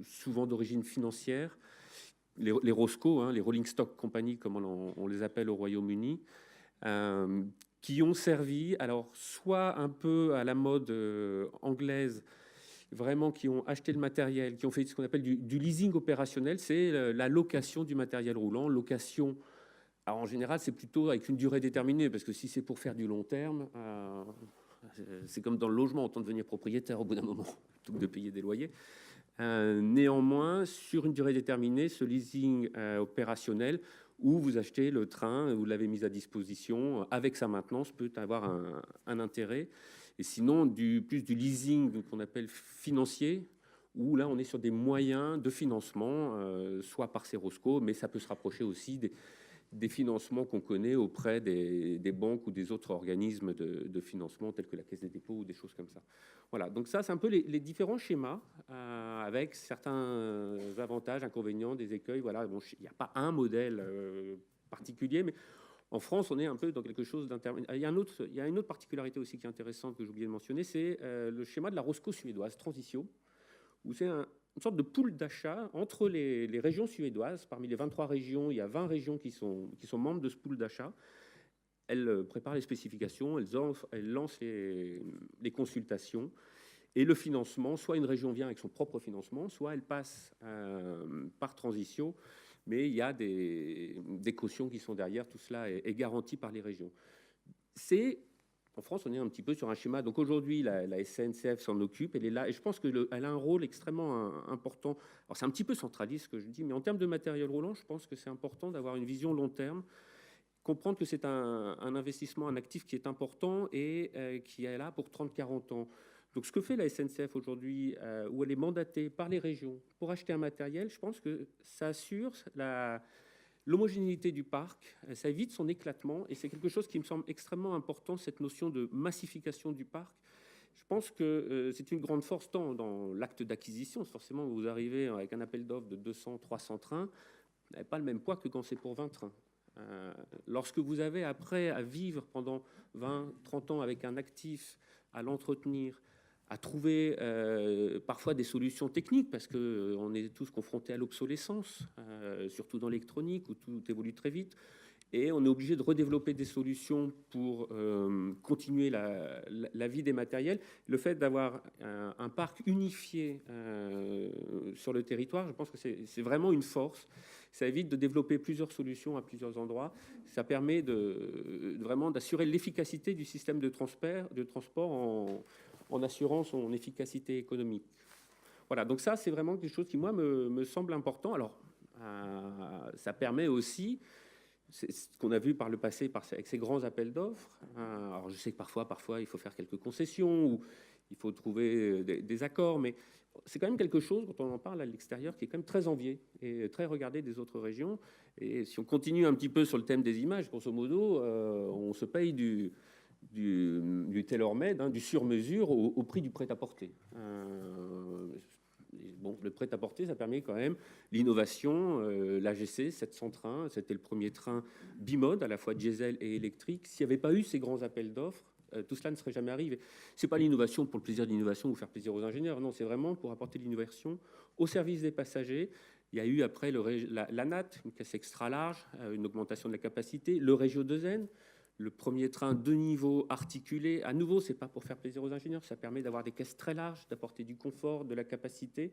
souvent d'origine financière, les ROSCO, les Rolling Stock Company, comme on les appelle au Royaume-Uni, qui ont servi, alors soit un peu à la mode anglaise, vraiment qui ont acheté le matériel, qui ont fait ce qu'on appelle du leasing opérationnel, c'est la location du matériel roulant, location. Alors en général, c'est plutôt avec une durée déterminée, parce que si c'est pour faire du long terme, c'est comme dans le logement, autant devenir propriétaire au bout d'un moment, plutôt que de payer des loyers. Néanmoins, sur une durée déterminée, ce leasing opérationnel, où vous achetez le train, vous l'avez mis à disposition, avec sa maintenance, peut avoir un intérêt. Et sinon, plus du leasing qu'on appelle financier, où là, on est sur des moyens de financement, soit par Serosco, mais ça peut se rapprocher aussi des financements qu'on connaît auprès des banques ou des autres organismes de financement, tels que la Caisse des dépôts ou des choses comme ça. Voilà, donc ça, c'est un peu les différents schémas, avec certains avantages, inconvénients, des écueils. Voilà, bon, il n'y a pas un modèle particulier, mais en France, on est un peu dans quelque chose d'intermédiaire. Il y a une autre particularité aussi qui est intéressante que j'ai oublié de mentionner, c'est le schéma de la Rosco suédoise, Transitio, où c'est une sorte de pool d'achat entre les régions suédoises. Parmi les 23 régions, il y a 20 régions qui sont membres de ce pool d'achat. Elles préparent les spécifications, elles lancent les consultations. Et le financement, soit une région vient avec son propre financement, soit elle passe par Transitio, mais il y a des cautions qui sont derrière. Tout cela est garanti par les régions. En France, on est un petit peu sur un schéma. Donc aujourd'hui, la SNCF s'en occupe, elle est là, et je pense qu'elle a un rôle extrêmement important. Alors c'est un petit peu centraliste ce que je dis, mais en termes de matériel roulant, je pense que c'est important d'avoir une vision long terme, comprendre que c'est un investissement, un actif qui est important et qui est là pour 30-40 ans. Donc ce que fait la SNCF aujourd'hui, où elle est mandatée par les régions pour acheter un matériel, je pense que ça assure l'homogénéité du parc, ça évite son éclatement, et c'est quelque chose qui me semble extrêmement important, cette notion de massification du parc. Je pense que c'est une grande force tant dans l'acte d'acquisition. Forcément, vous arrivez avec un appel d'offres de 200, 300 trains, vous n'avez pas le même poids que quand c'est pour 20 trains. Lorsque vous avez après à vivre pendant 20, 30 ans avec un actif, à l'entretenir, à trouver parfois des solutions techniques, parce qu'on est tous confrontés à l'obsolescence, surtout dans l'électronique, où tout évolue très vite, et on est obligé de redévelopper des solutions pour continuer la vie des matériels. Le fait d'avoir un parc unifié sur le territoire, je pense que c'est vraiment une force. Ça évite de développer plusieurs solutions à plusieurs endroits. Ça permet vraiment d'assurer l'efficacité du système de transport en assurant son efficacité économique. Voilà, donc ça, c'est vraiment quelque chose qui, moi, me semble important. Alors, ça permet aussi, c'est ce qu'on a vu par le passé avec ces grands appels d'offres. Alors, je sais que parfois, il faut faire quelques concessions ou il faut trouver des accords, mais c'est quand même quelque chose, quand on en parle à l'extérieur, qui est quand même très envié et très regardé des autres régions. Et si on continue un petit peu sur le thème des images, grosso modo, on se paye du tailor-made, du sur-mesure au prix du prêt-à-porter. Bon, le prêt-à-porter, ça permet quand même l'innovation. L'AGC 700 c'était le premier train bimode, à la fois diesel et électrique. S'il n'y avait pas eu ces grands appels d'offres, tout cela ne serait jamais arrivé. Ce n'est pas l'innovation pour le plaisir de l'innovation ou faire plaisir aux ingénieurs. Non, c'est vraiment pour apporter l'innovation au service des passagers. Il y a eu après la NAT, une caisse extra large, une augmentation de la capacité, le Régio 2N, le premier train de niveau articulé. À nouveau, ce n'est pas pour faire plaisir aux ingénieurs, ça permet d'avoir des caisses très larges, d'apporter du confort, de la capacité.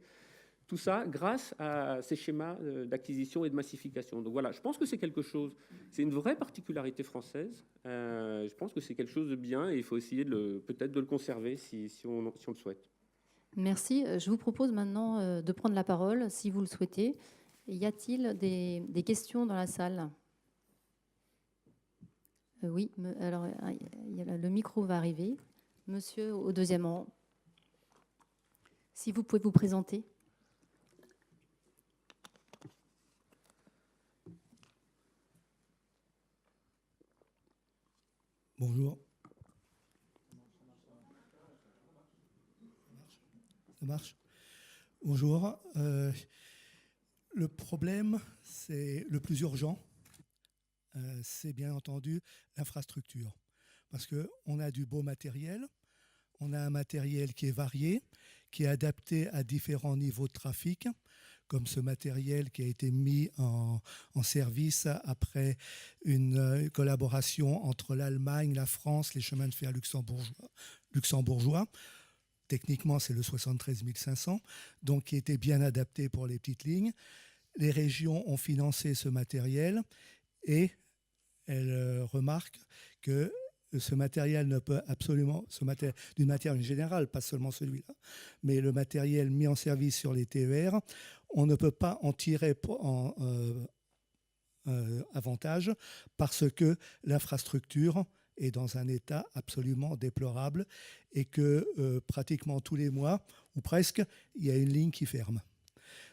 Tout ça grâce à ces schémas d'acquisition et de massification. Donc voilà, je pense que c'est quelque chose, c'est une vraie particularité française. Je pense que c'est quelque chose de bien et il faut essayer peut-être de le conserver si on le souhaite. Merci. Je vous propose maintenant de prendre la parole, si vous le souhaitez. Y a-t-il des questions dans la salle ? Oui, alors le micro va arriver. Monsieur au deuxième rang, si vous pouvez vous présenter. Bonjour. Ça marche ? Bonjour. Le problème, c'est le plus urgent, c'est bien entendu l'infrastructure. Parce qu'on a du beau matériel, on a un matériel qui est varié, qui est adapté à différents niveaux de trafic, comme ce matériel qui a été mis en service après une collaboration entre l'Allemagne, la France, les chemins de fer luxembourgeois. Techniquement, c'est le 73 500, donc qui était bien adapté pour les petites lignes. Les régions ont financé ce matériel et elles remarquent que ce matériel ne peut absolument, d'une matériel générale, pas seulement celui-là, mais le matériel mis en service sur les TER, on ne peut pas en tirer avantage parce que l'infrastructure est dans un état absolument déplorable et que pratiquement tous les mois, ou presque, il y a une ligne qui ferme.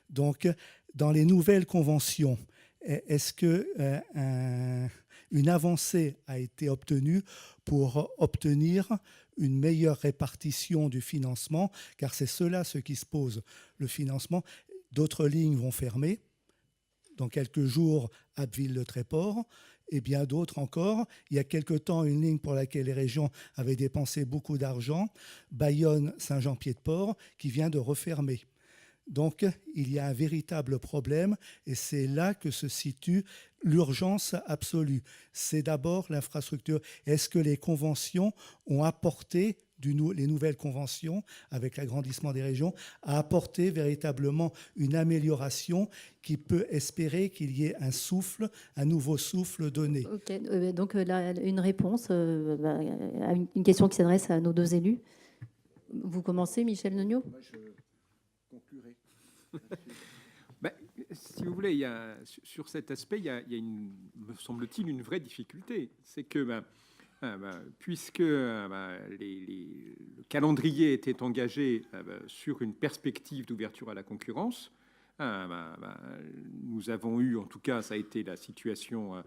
Donc, dans les nouvelles conventions, est-ce qu'une avancée a été obtenue pour obtenir une meilleure répartition du financement, car c'est ce qui se pose, le financement. D'autres lignes vont fermer. Dans quelques jours, Abbeville-le-Tréport, et bien d'autres encore. Il y a quelque temps, une ligne pour laquelle les régions avaient dépensé beaucoup d'argent, Bayonne-Saint-Jean-Pied-de-Port, qui vient de refermer. Donc, il y a un véritable problème et c'est là que se situe l'urgence absolue. C'est d'abord l'infrastructure. Est-ce que les conventions ont apporté, les nouvelles conventions, avec l'agrandissement des régions, a apporté véritablement une amélioration qui peut espérer qu'il y ait un nouveau souffle donné? Ok, donc là, une réponse à une question qui s'adresse à nos deux élus. Vous commencez, Michel Nognaud? Moi, je conclurai. Ben, si vous voulez, sur cet aspect, il y a me semble-t-il, une vraie difficulté. C'est que puisque le calendrier était engagé sur une perspective d'ouverture à la concurrence, nous avons eu, en tout cas, ça a été la situation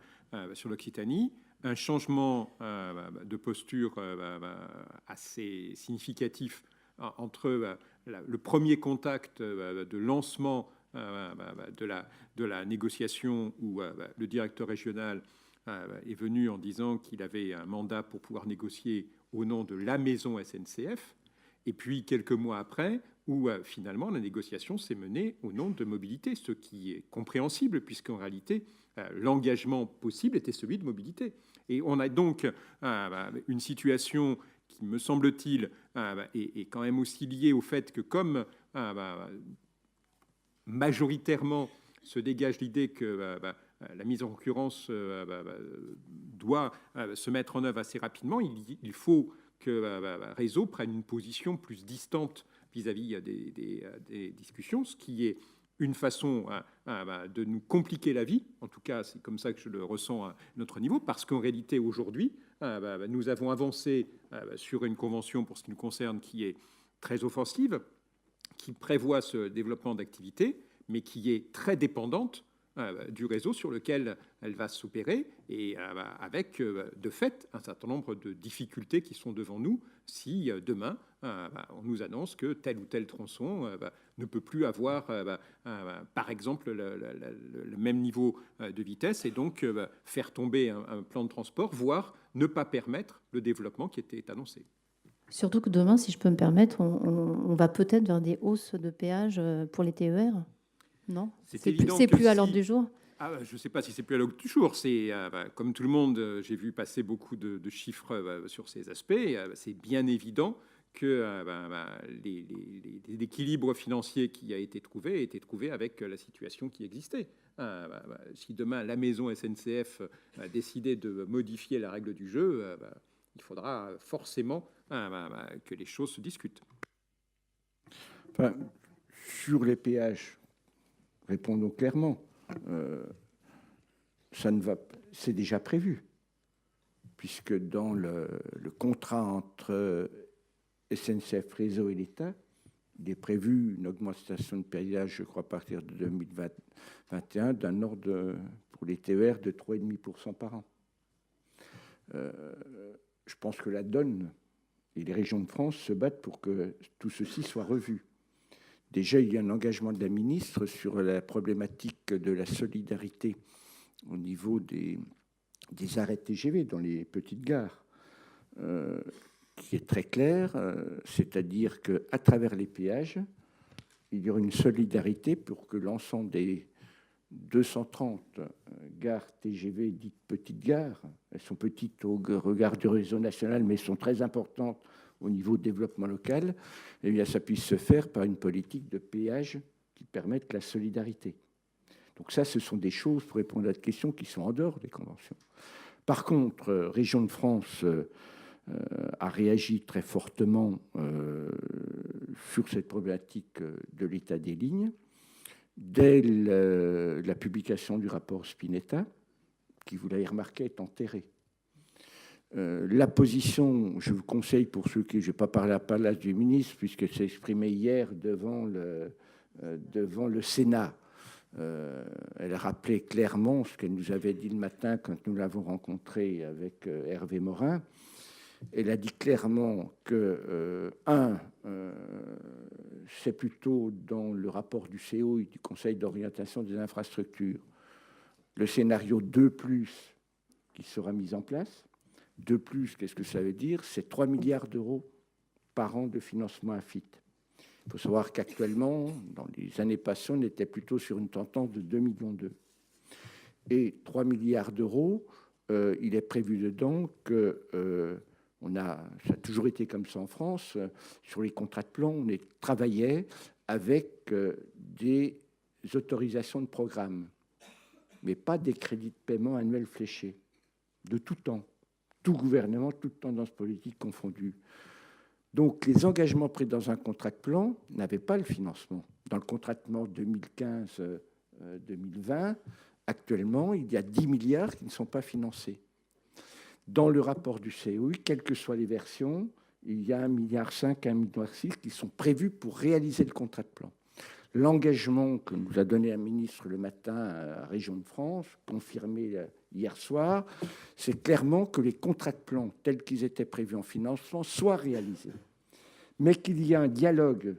sur l'Occitanie, un changement de posture assez significatif entre le premier contact de lancement de la négociation où le directeur régional est venu en disant qu'il avait un mandat pour pouvoir négocier au nom de la maison SNCF, et puis quelques mois après, où finalement la négociation s'est menée au nom de mobilité, ce qui est compréhensible, puisqu'en réalité, l'engagement possible était celui de mobilité. Et on a donc une situation qui, me semble-t-il, est quand même aussi liée au fait que comme majoritairement se dégage l'idée que la mise en concurrence doit se mettre en œuvre assez rapidement, il faut que Réseau prenne une position plus distante vis-à-vis des discussions, ce qui est une façon de nous compliquer la vie. En tout cas, c'est comme ça que je le ressens à notre niveau, parce qu'en réalité, aujourd'hui, nous avons avancé sur une convention, pour ce qui nous concerne, qui est très offensive, qui prévoit ce développement d'activité, mais qui est très dépendante du réseau sur lequel elle va s'opérer, et avec, de fait, un certain nombre de difficultés qui sont devant nous si demain, on nous annonce que tel ou tel tronçon ne peut plus avoir, par exemple, le même niveau de vitesse, et donc faire tomber un plan de transport, voire ne pas permettre le développement qui était annoncé. Surtout que demain, si je peux me permettre, on va peut-être vers des hausses de péage pour les TER. Non, c'est plus à l'ordre du jour. Je ne sais pas si c'est plus à l'ordre du jour. C'est comme tout le monde, j'ai vu passer beaucoup de chiffres sur ces aspects. C'est bien évident que l'équilibre financier qui a été trouvé avec la situation qui existait. Si demain la maison SNCF décidait de modifier la règle du jeu, il faudra forcément que les choses se discutent. Sur les péages, répondons clairement, c'est déjà prévu, puisque dans le contrat entre SNCF Réseau et l'État, il est prévu une augmentation de péage, je crois, à partir de 2021, d'un ordre pour les TER de 3,5% par an. Je pense que la donne et les régions de France se battent pour que tout ceci soit revu. Déjà, il y a un engagement de la ministre sur la problématique de la solidarité au niveau des arrêts TGV dans les petites gares, qui est très clair, c'est-à-dire qu'à travers les péages, il y aura une solidarité pour que l'ensemble des 230 gares TGV dites petites gares, elles sont petites au regard du réseau national, mais sont très importantes au niveau de développement local, eh bien, ça puisse se faire par une politique de péage qui permette la solidarité. Donc ça, ce sont des choses, pour répondre à votre question, qui sont en dehors des conventions. Par contre, Région de France a réagi très fortement sur cette problématique de l'état des lignes. Dès la publication du rapport Spinetta, qui, vous l'avez remarqué, est enterré. La position, je vous conseille pour ceux qui, je ne vais pas parler à la place du ministre, puisque c'est exprimé hier devant le Sénat. Elle a rappelé clairement ce qu'elle nous avait dit le matin quand nous l'avons rencontré avec Hervé Morin. Elle a dit clairement que, c'est plutôt dans le rapport du CO, du Conseil d'orientation des infrastructures, le scénario 2+, qui sera mis en place. 2+, qu'est-ce que ça veut dire? C'est 3 milliards d'euros par an de financement à FIT. Il faut savoir qu'actuellement, dans les années passées, on était plutôt sur une tendance de 2,2 millions. Et 3 milliards d'euros, il est prévu dedans que ça a toujours été comme ça en France, sur les contrats de plan, on travaillait avec des autorisations de programme, mais pas des crédits de paiement annuels fléchés, de tout temps, tout gouvernement, toute tendance politique confondue. Donc les engagements pris dans un contrat de plan n'avaient pas le financement. Dans le contrat de plan 2015-2020, actuellement, il y a 10 milliards qui ne sont pas financés. Dans le rapport du COI, quelles que soient les versions, il y a 1,5 milliard, 1,6 milliard qui sont prévus pour réaliser le contrat de plan. L'engagement que nous a donné un ministre le matin à la Région de France, confirmé hier soir, c'est clairement que les contrats de plan tels qu'ils étaient prévus en financement soient réalisés. Mais qu'il y a un dialogue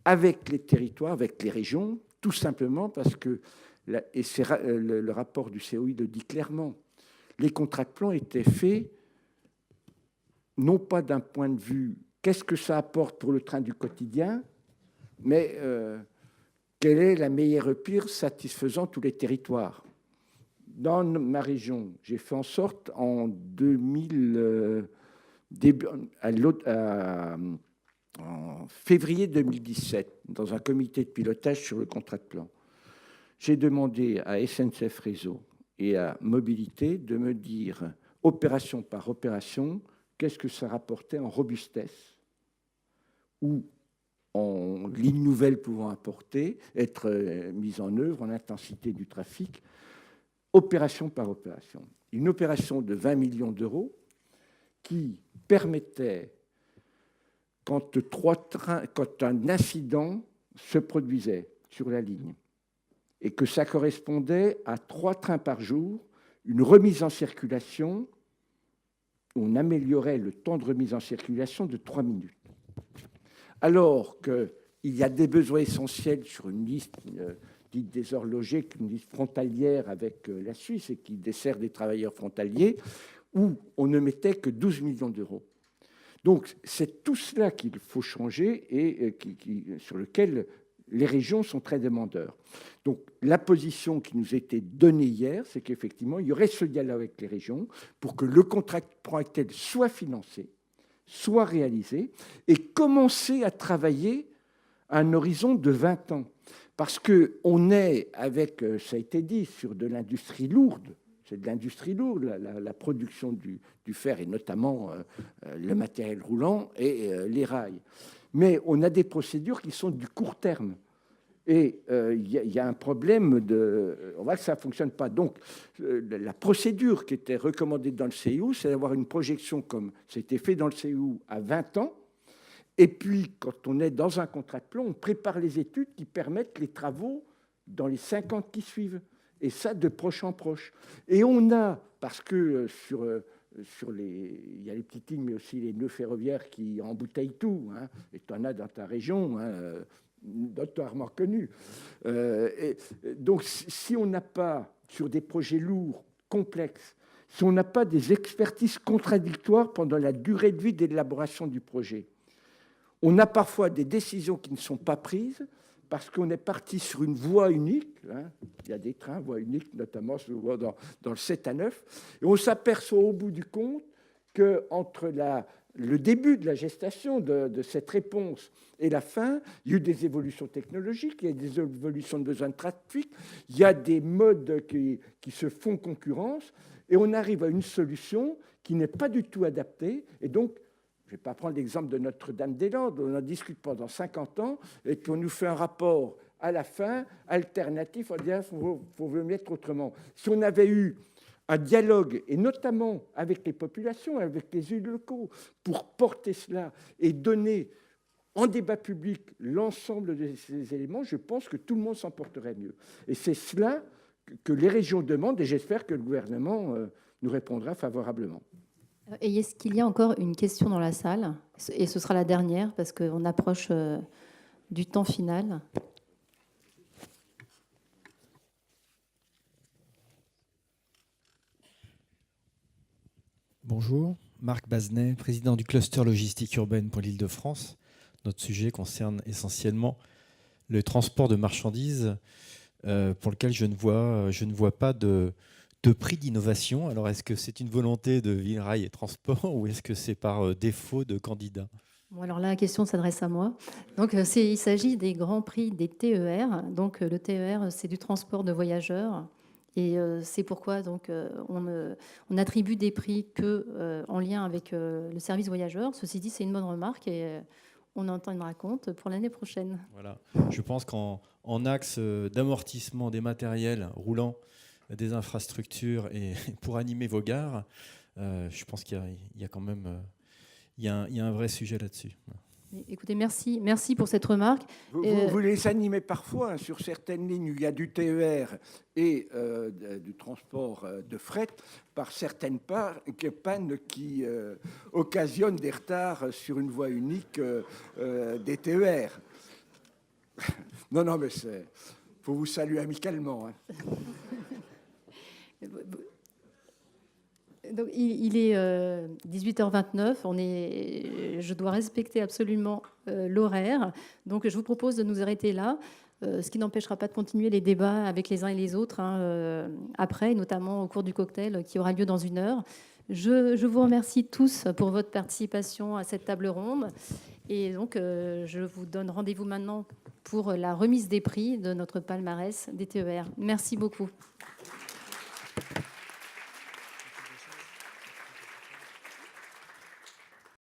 avec les territoires, avec les régions, tout simplement parce que, et le rapport du COI le dit clairement, les contrats de plan étaient faits non pas d'un point de vue qu'est-ce que ça apporte pour le train du quotidien, mais quelle est la meilleure pire satisfaisant tous les territoires. Dans ma région, j'ai fait en sorte en février 2017, dans un comité de pilotage sur le contrat de plan, j'ai demandé à SNCF Réseau et à Mobilité de me dire, opération par opération, qu'est-ce que ça rapportait en robustesse ou en lignes nouvelles pouvant être mises en œuvre, en intensité du trafic, opération par opération. Une opération de 20 millions d'euros qui permettait, quand un incident se produisait sur la ligne, et que ça correspondait à 3 trains par jour, une remise en circulation, on améliorait le temps de remise en circulation de 3 minutes. Alors qu'il y a des besoins essentiels sur une liste dite des horlogers, une liste frontalière avec la Suisse et qui dessert des travailleurs frontaliers, où on ne mettait que 12 millions d'euros. Donc c'est tout cela qu'il faut changer et sur lequel les régions sont très demandeurs. Donc la position qui nous était donnée hier, c'est qu'effectivement, il y aurait ce dialogue avec les régions pour que le contrat de plan actuel soit financé, soit réalisé, et commencer à travailler à un horizon de 20 ans. Parce qu'on est, avec, ça a été dit, sur de l'industrie lourde. C'est de l'industrie lourde, la production du fer, et notamment le matériel roulant et les rails. Mais on a des procédures qui sont du court terme. Et il y a un problème on voit que ça ne fonctionne pas. Donc, la procédure qui était recommandée dans le CIO, c'est d'avoir une projection comme c'était fait dans le CIO à 20 ans. Et puis, quand on est dans un contrat de plan, on prépare les études qui permettent les travaux dans les 5 ans qui suivent. Et ça, de proche en proche. Et on a, parce que il y a les petites lignes, mais aussi les nœuds ferroviaires qui embouteillent tout, hein, et tu en as dans ta région, hein, notoirement connu. Donc, si on n'a pas, sur des projets lourds, complexes, si on n'a pas des expertises contradictoires pendant la durée de vie d'élaboration du projet, on a parfois des décisions qui ne sont pas prises parce qu'on est parti sur une voie unique. Hein, il y a des trains, voie unique, notamment dans le 7 à 9, et on s'aperçoit au bout du compte qu'entre le début de la gestation de cette réponse et la fin, il y a eu des évolutions technologiques, il y a des évolutions de besoins de trafic, il y a des modes qui se font concurrence, et on arrive à une solution qui n'est pas du tout adaptée. Et donc, je ne vais pas prendre l'exemple de Notre-Dame-des-Landes, on en discute pendant 50 ans, et puis on nous fait un rapport à la fin, alternatif, on dit qu'il faut le mettre autrement. Si on avait eu un dialogue, et notamment avec les populations, avec les élus locaux, pour porter cela et donner en débat public l'ensemble de ces éléments, je pense que tout le monde s'en porterait mieux. Et c'est cela que les régions demandent, et j'espère que le gouvernement nous répondra favorablement. Et est-ce qu'il y a encore une question dans la salle? Et ce sera la dernière, parce qu'on approche du temps final. Bonjour, Marc Bazenet, président du cluster logistique urbaine pour l'Île-de-France. Notre sujet concerne essentiellement le transport de marchandises pour lequel je ne vois pas de prix d'innovation. Alors, est-ce que c'est une volonté de Villerail et Transport ou est-ce que c'est par défaut de candidat? Bon, alors là, la question s'adresse à moi. Donc, il s'agit des grands prix des TER. Donc, le TER, c'est du transport de voyageurs. Et c'est pourquoi donc, on attribue des prix que en lien avec le service voyageur. Ceci dit, c'est une bonne remarque et on en tiendra compte pour l'année prochaine. Voilà. Je pense qu'en axe d'amortissement des matériels roulants, des infrastructures et pour animer vos gares, je pense qu'il y a quand même il y a un vrai sujet là-dessus. Écoutez, merci pour cette remarque. Vous les animez parfois hein, sur certaines lignes où il y a du TER et du transport de fret par certaines pannes qui occasionnent des retards sur une voie unique des TER. Non, mais il faut vous saluer amicalement. Hein. Donc, il est 18h29, je dois respecter absolument l'horaire. Donc je vous propose de nous arrêter là, ce qui n'empêchera pas de continuer les débats avec les uns et les autres après, notamment au cours du cocktail qui aura lieu dans 1 heure. Je vous remercie tous pour votre participation à cette table ronde. Et donc je vous donne rendez-vous maintenant pour la remise des prix de notre palmarès des TER. Merci beaucoup.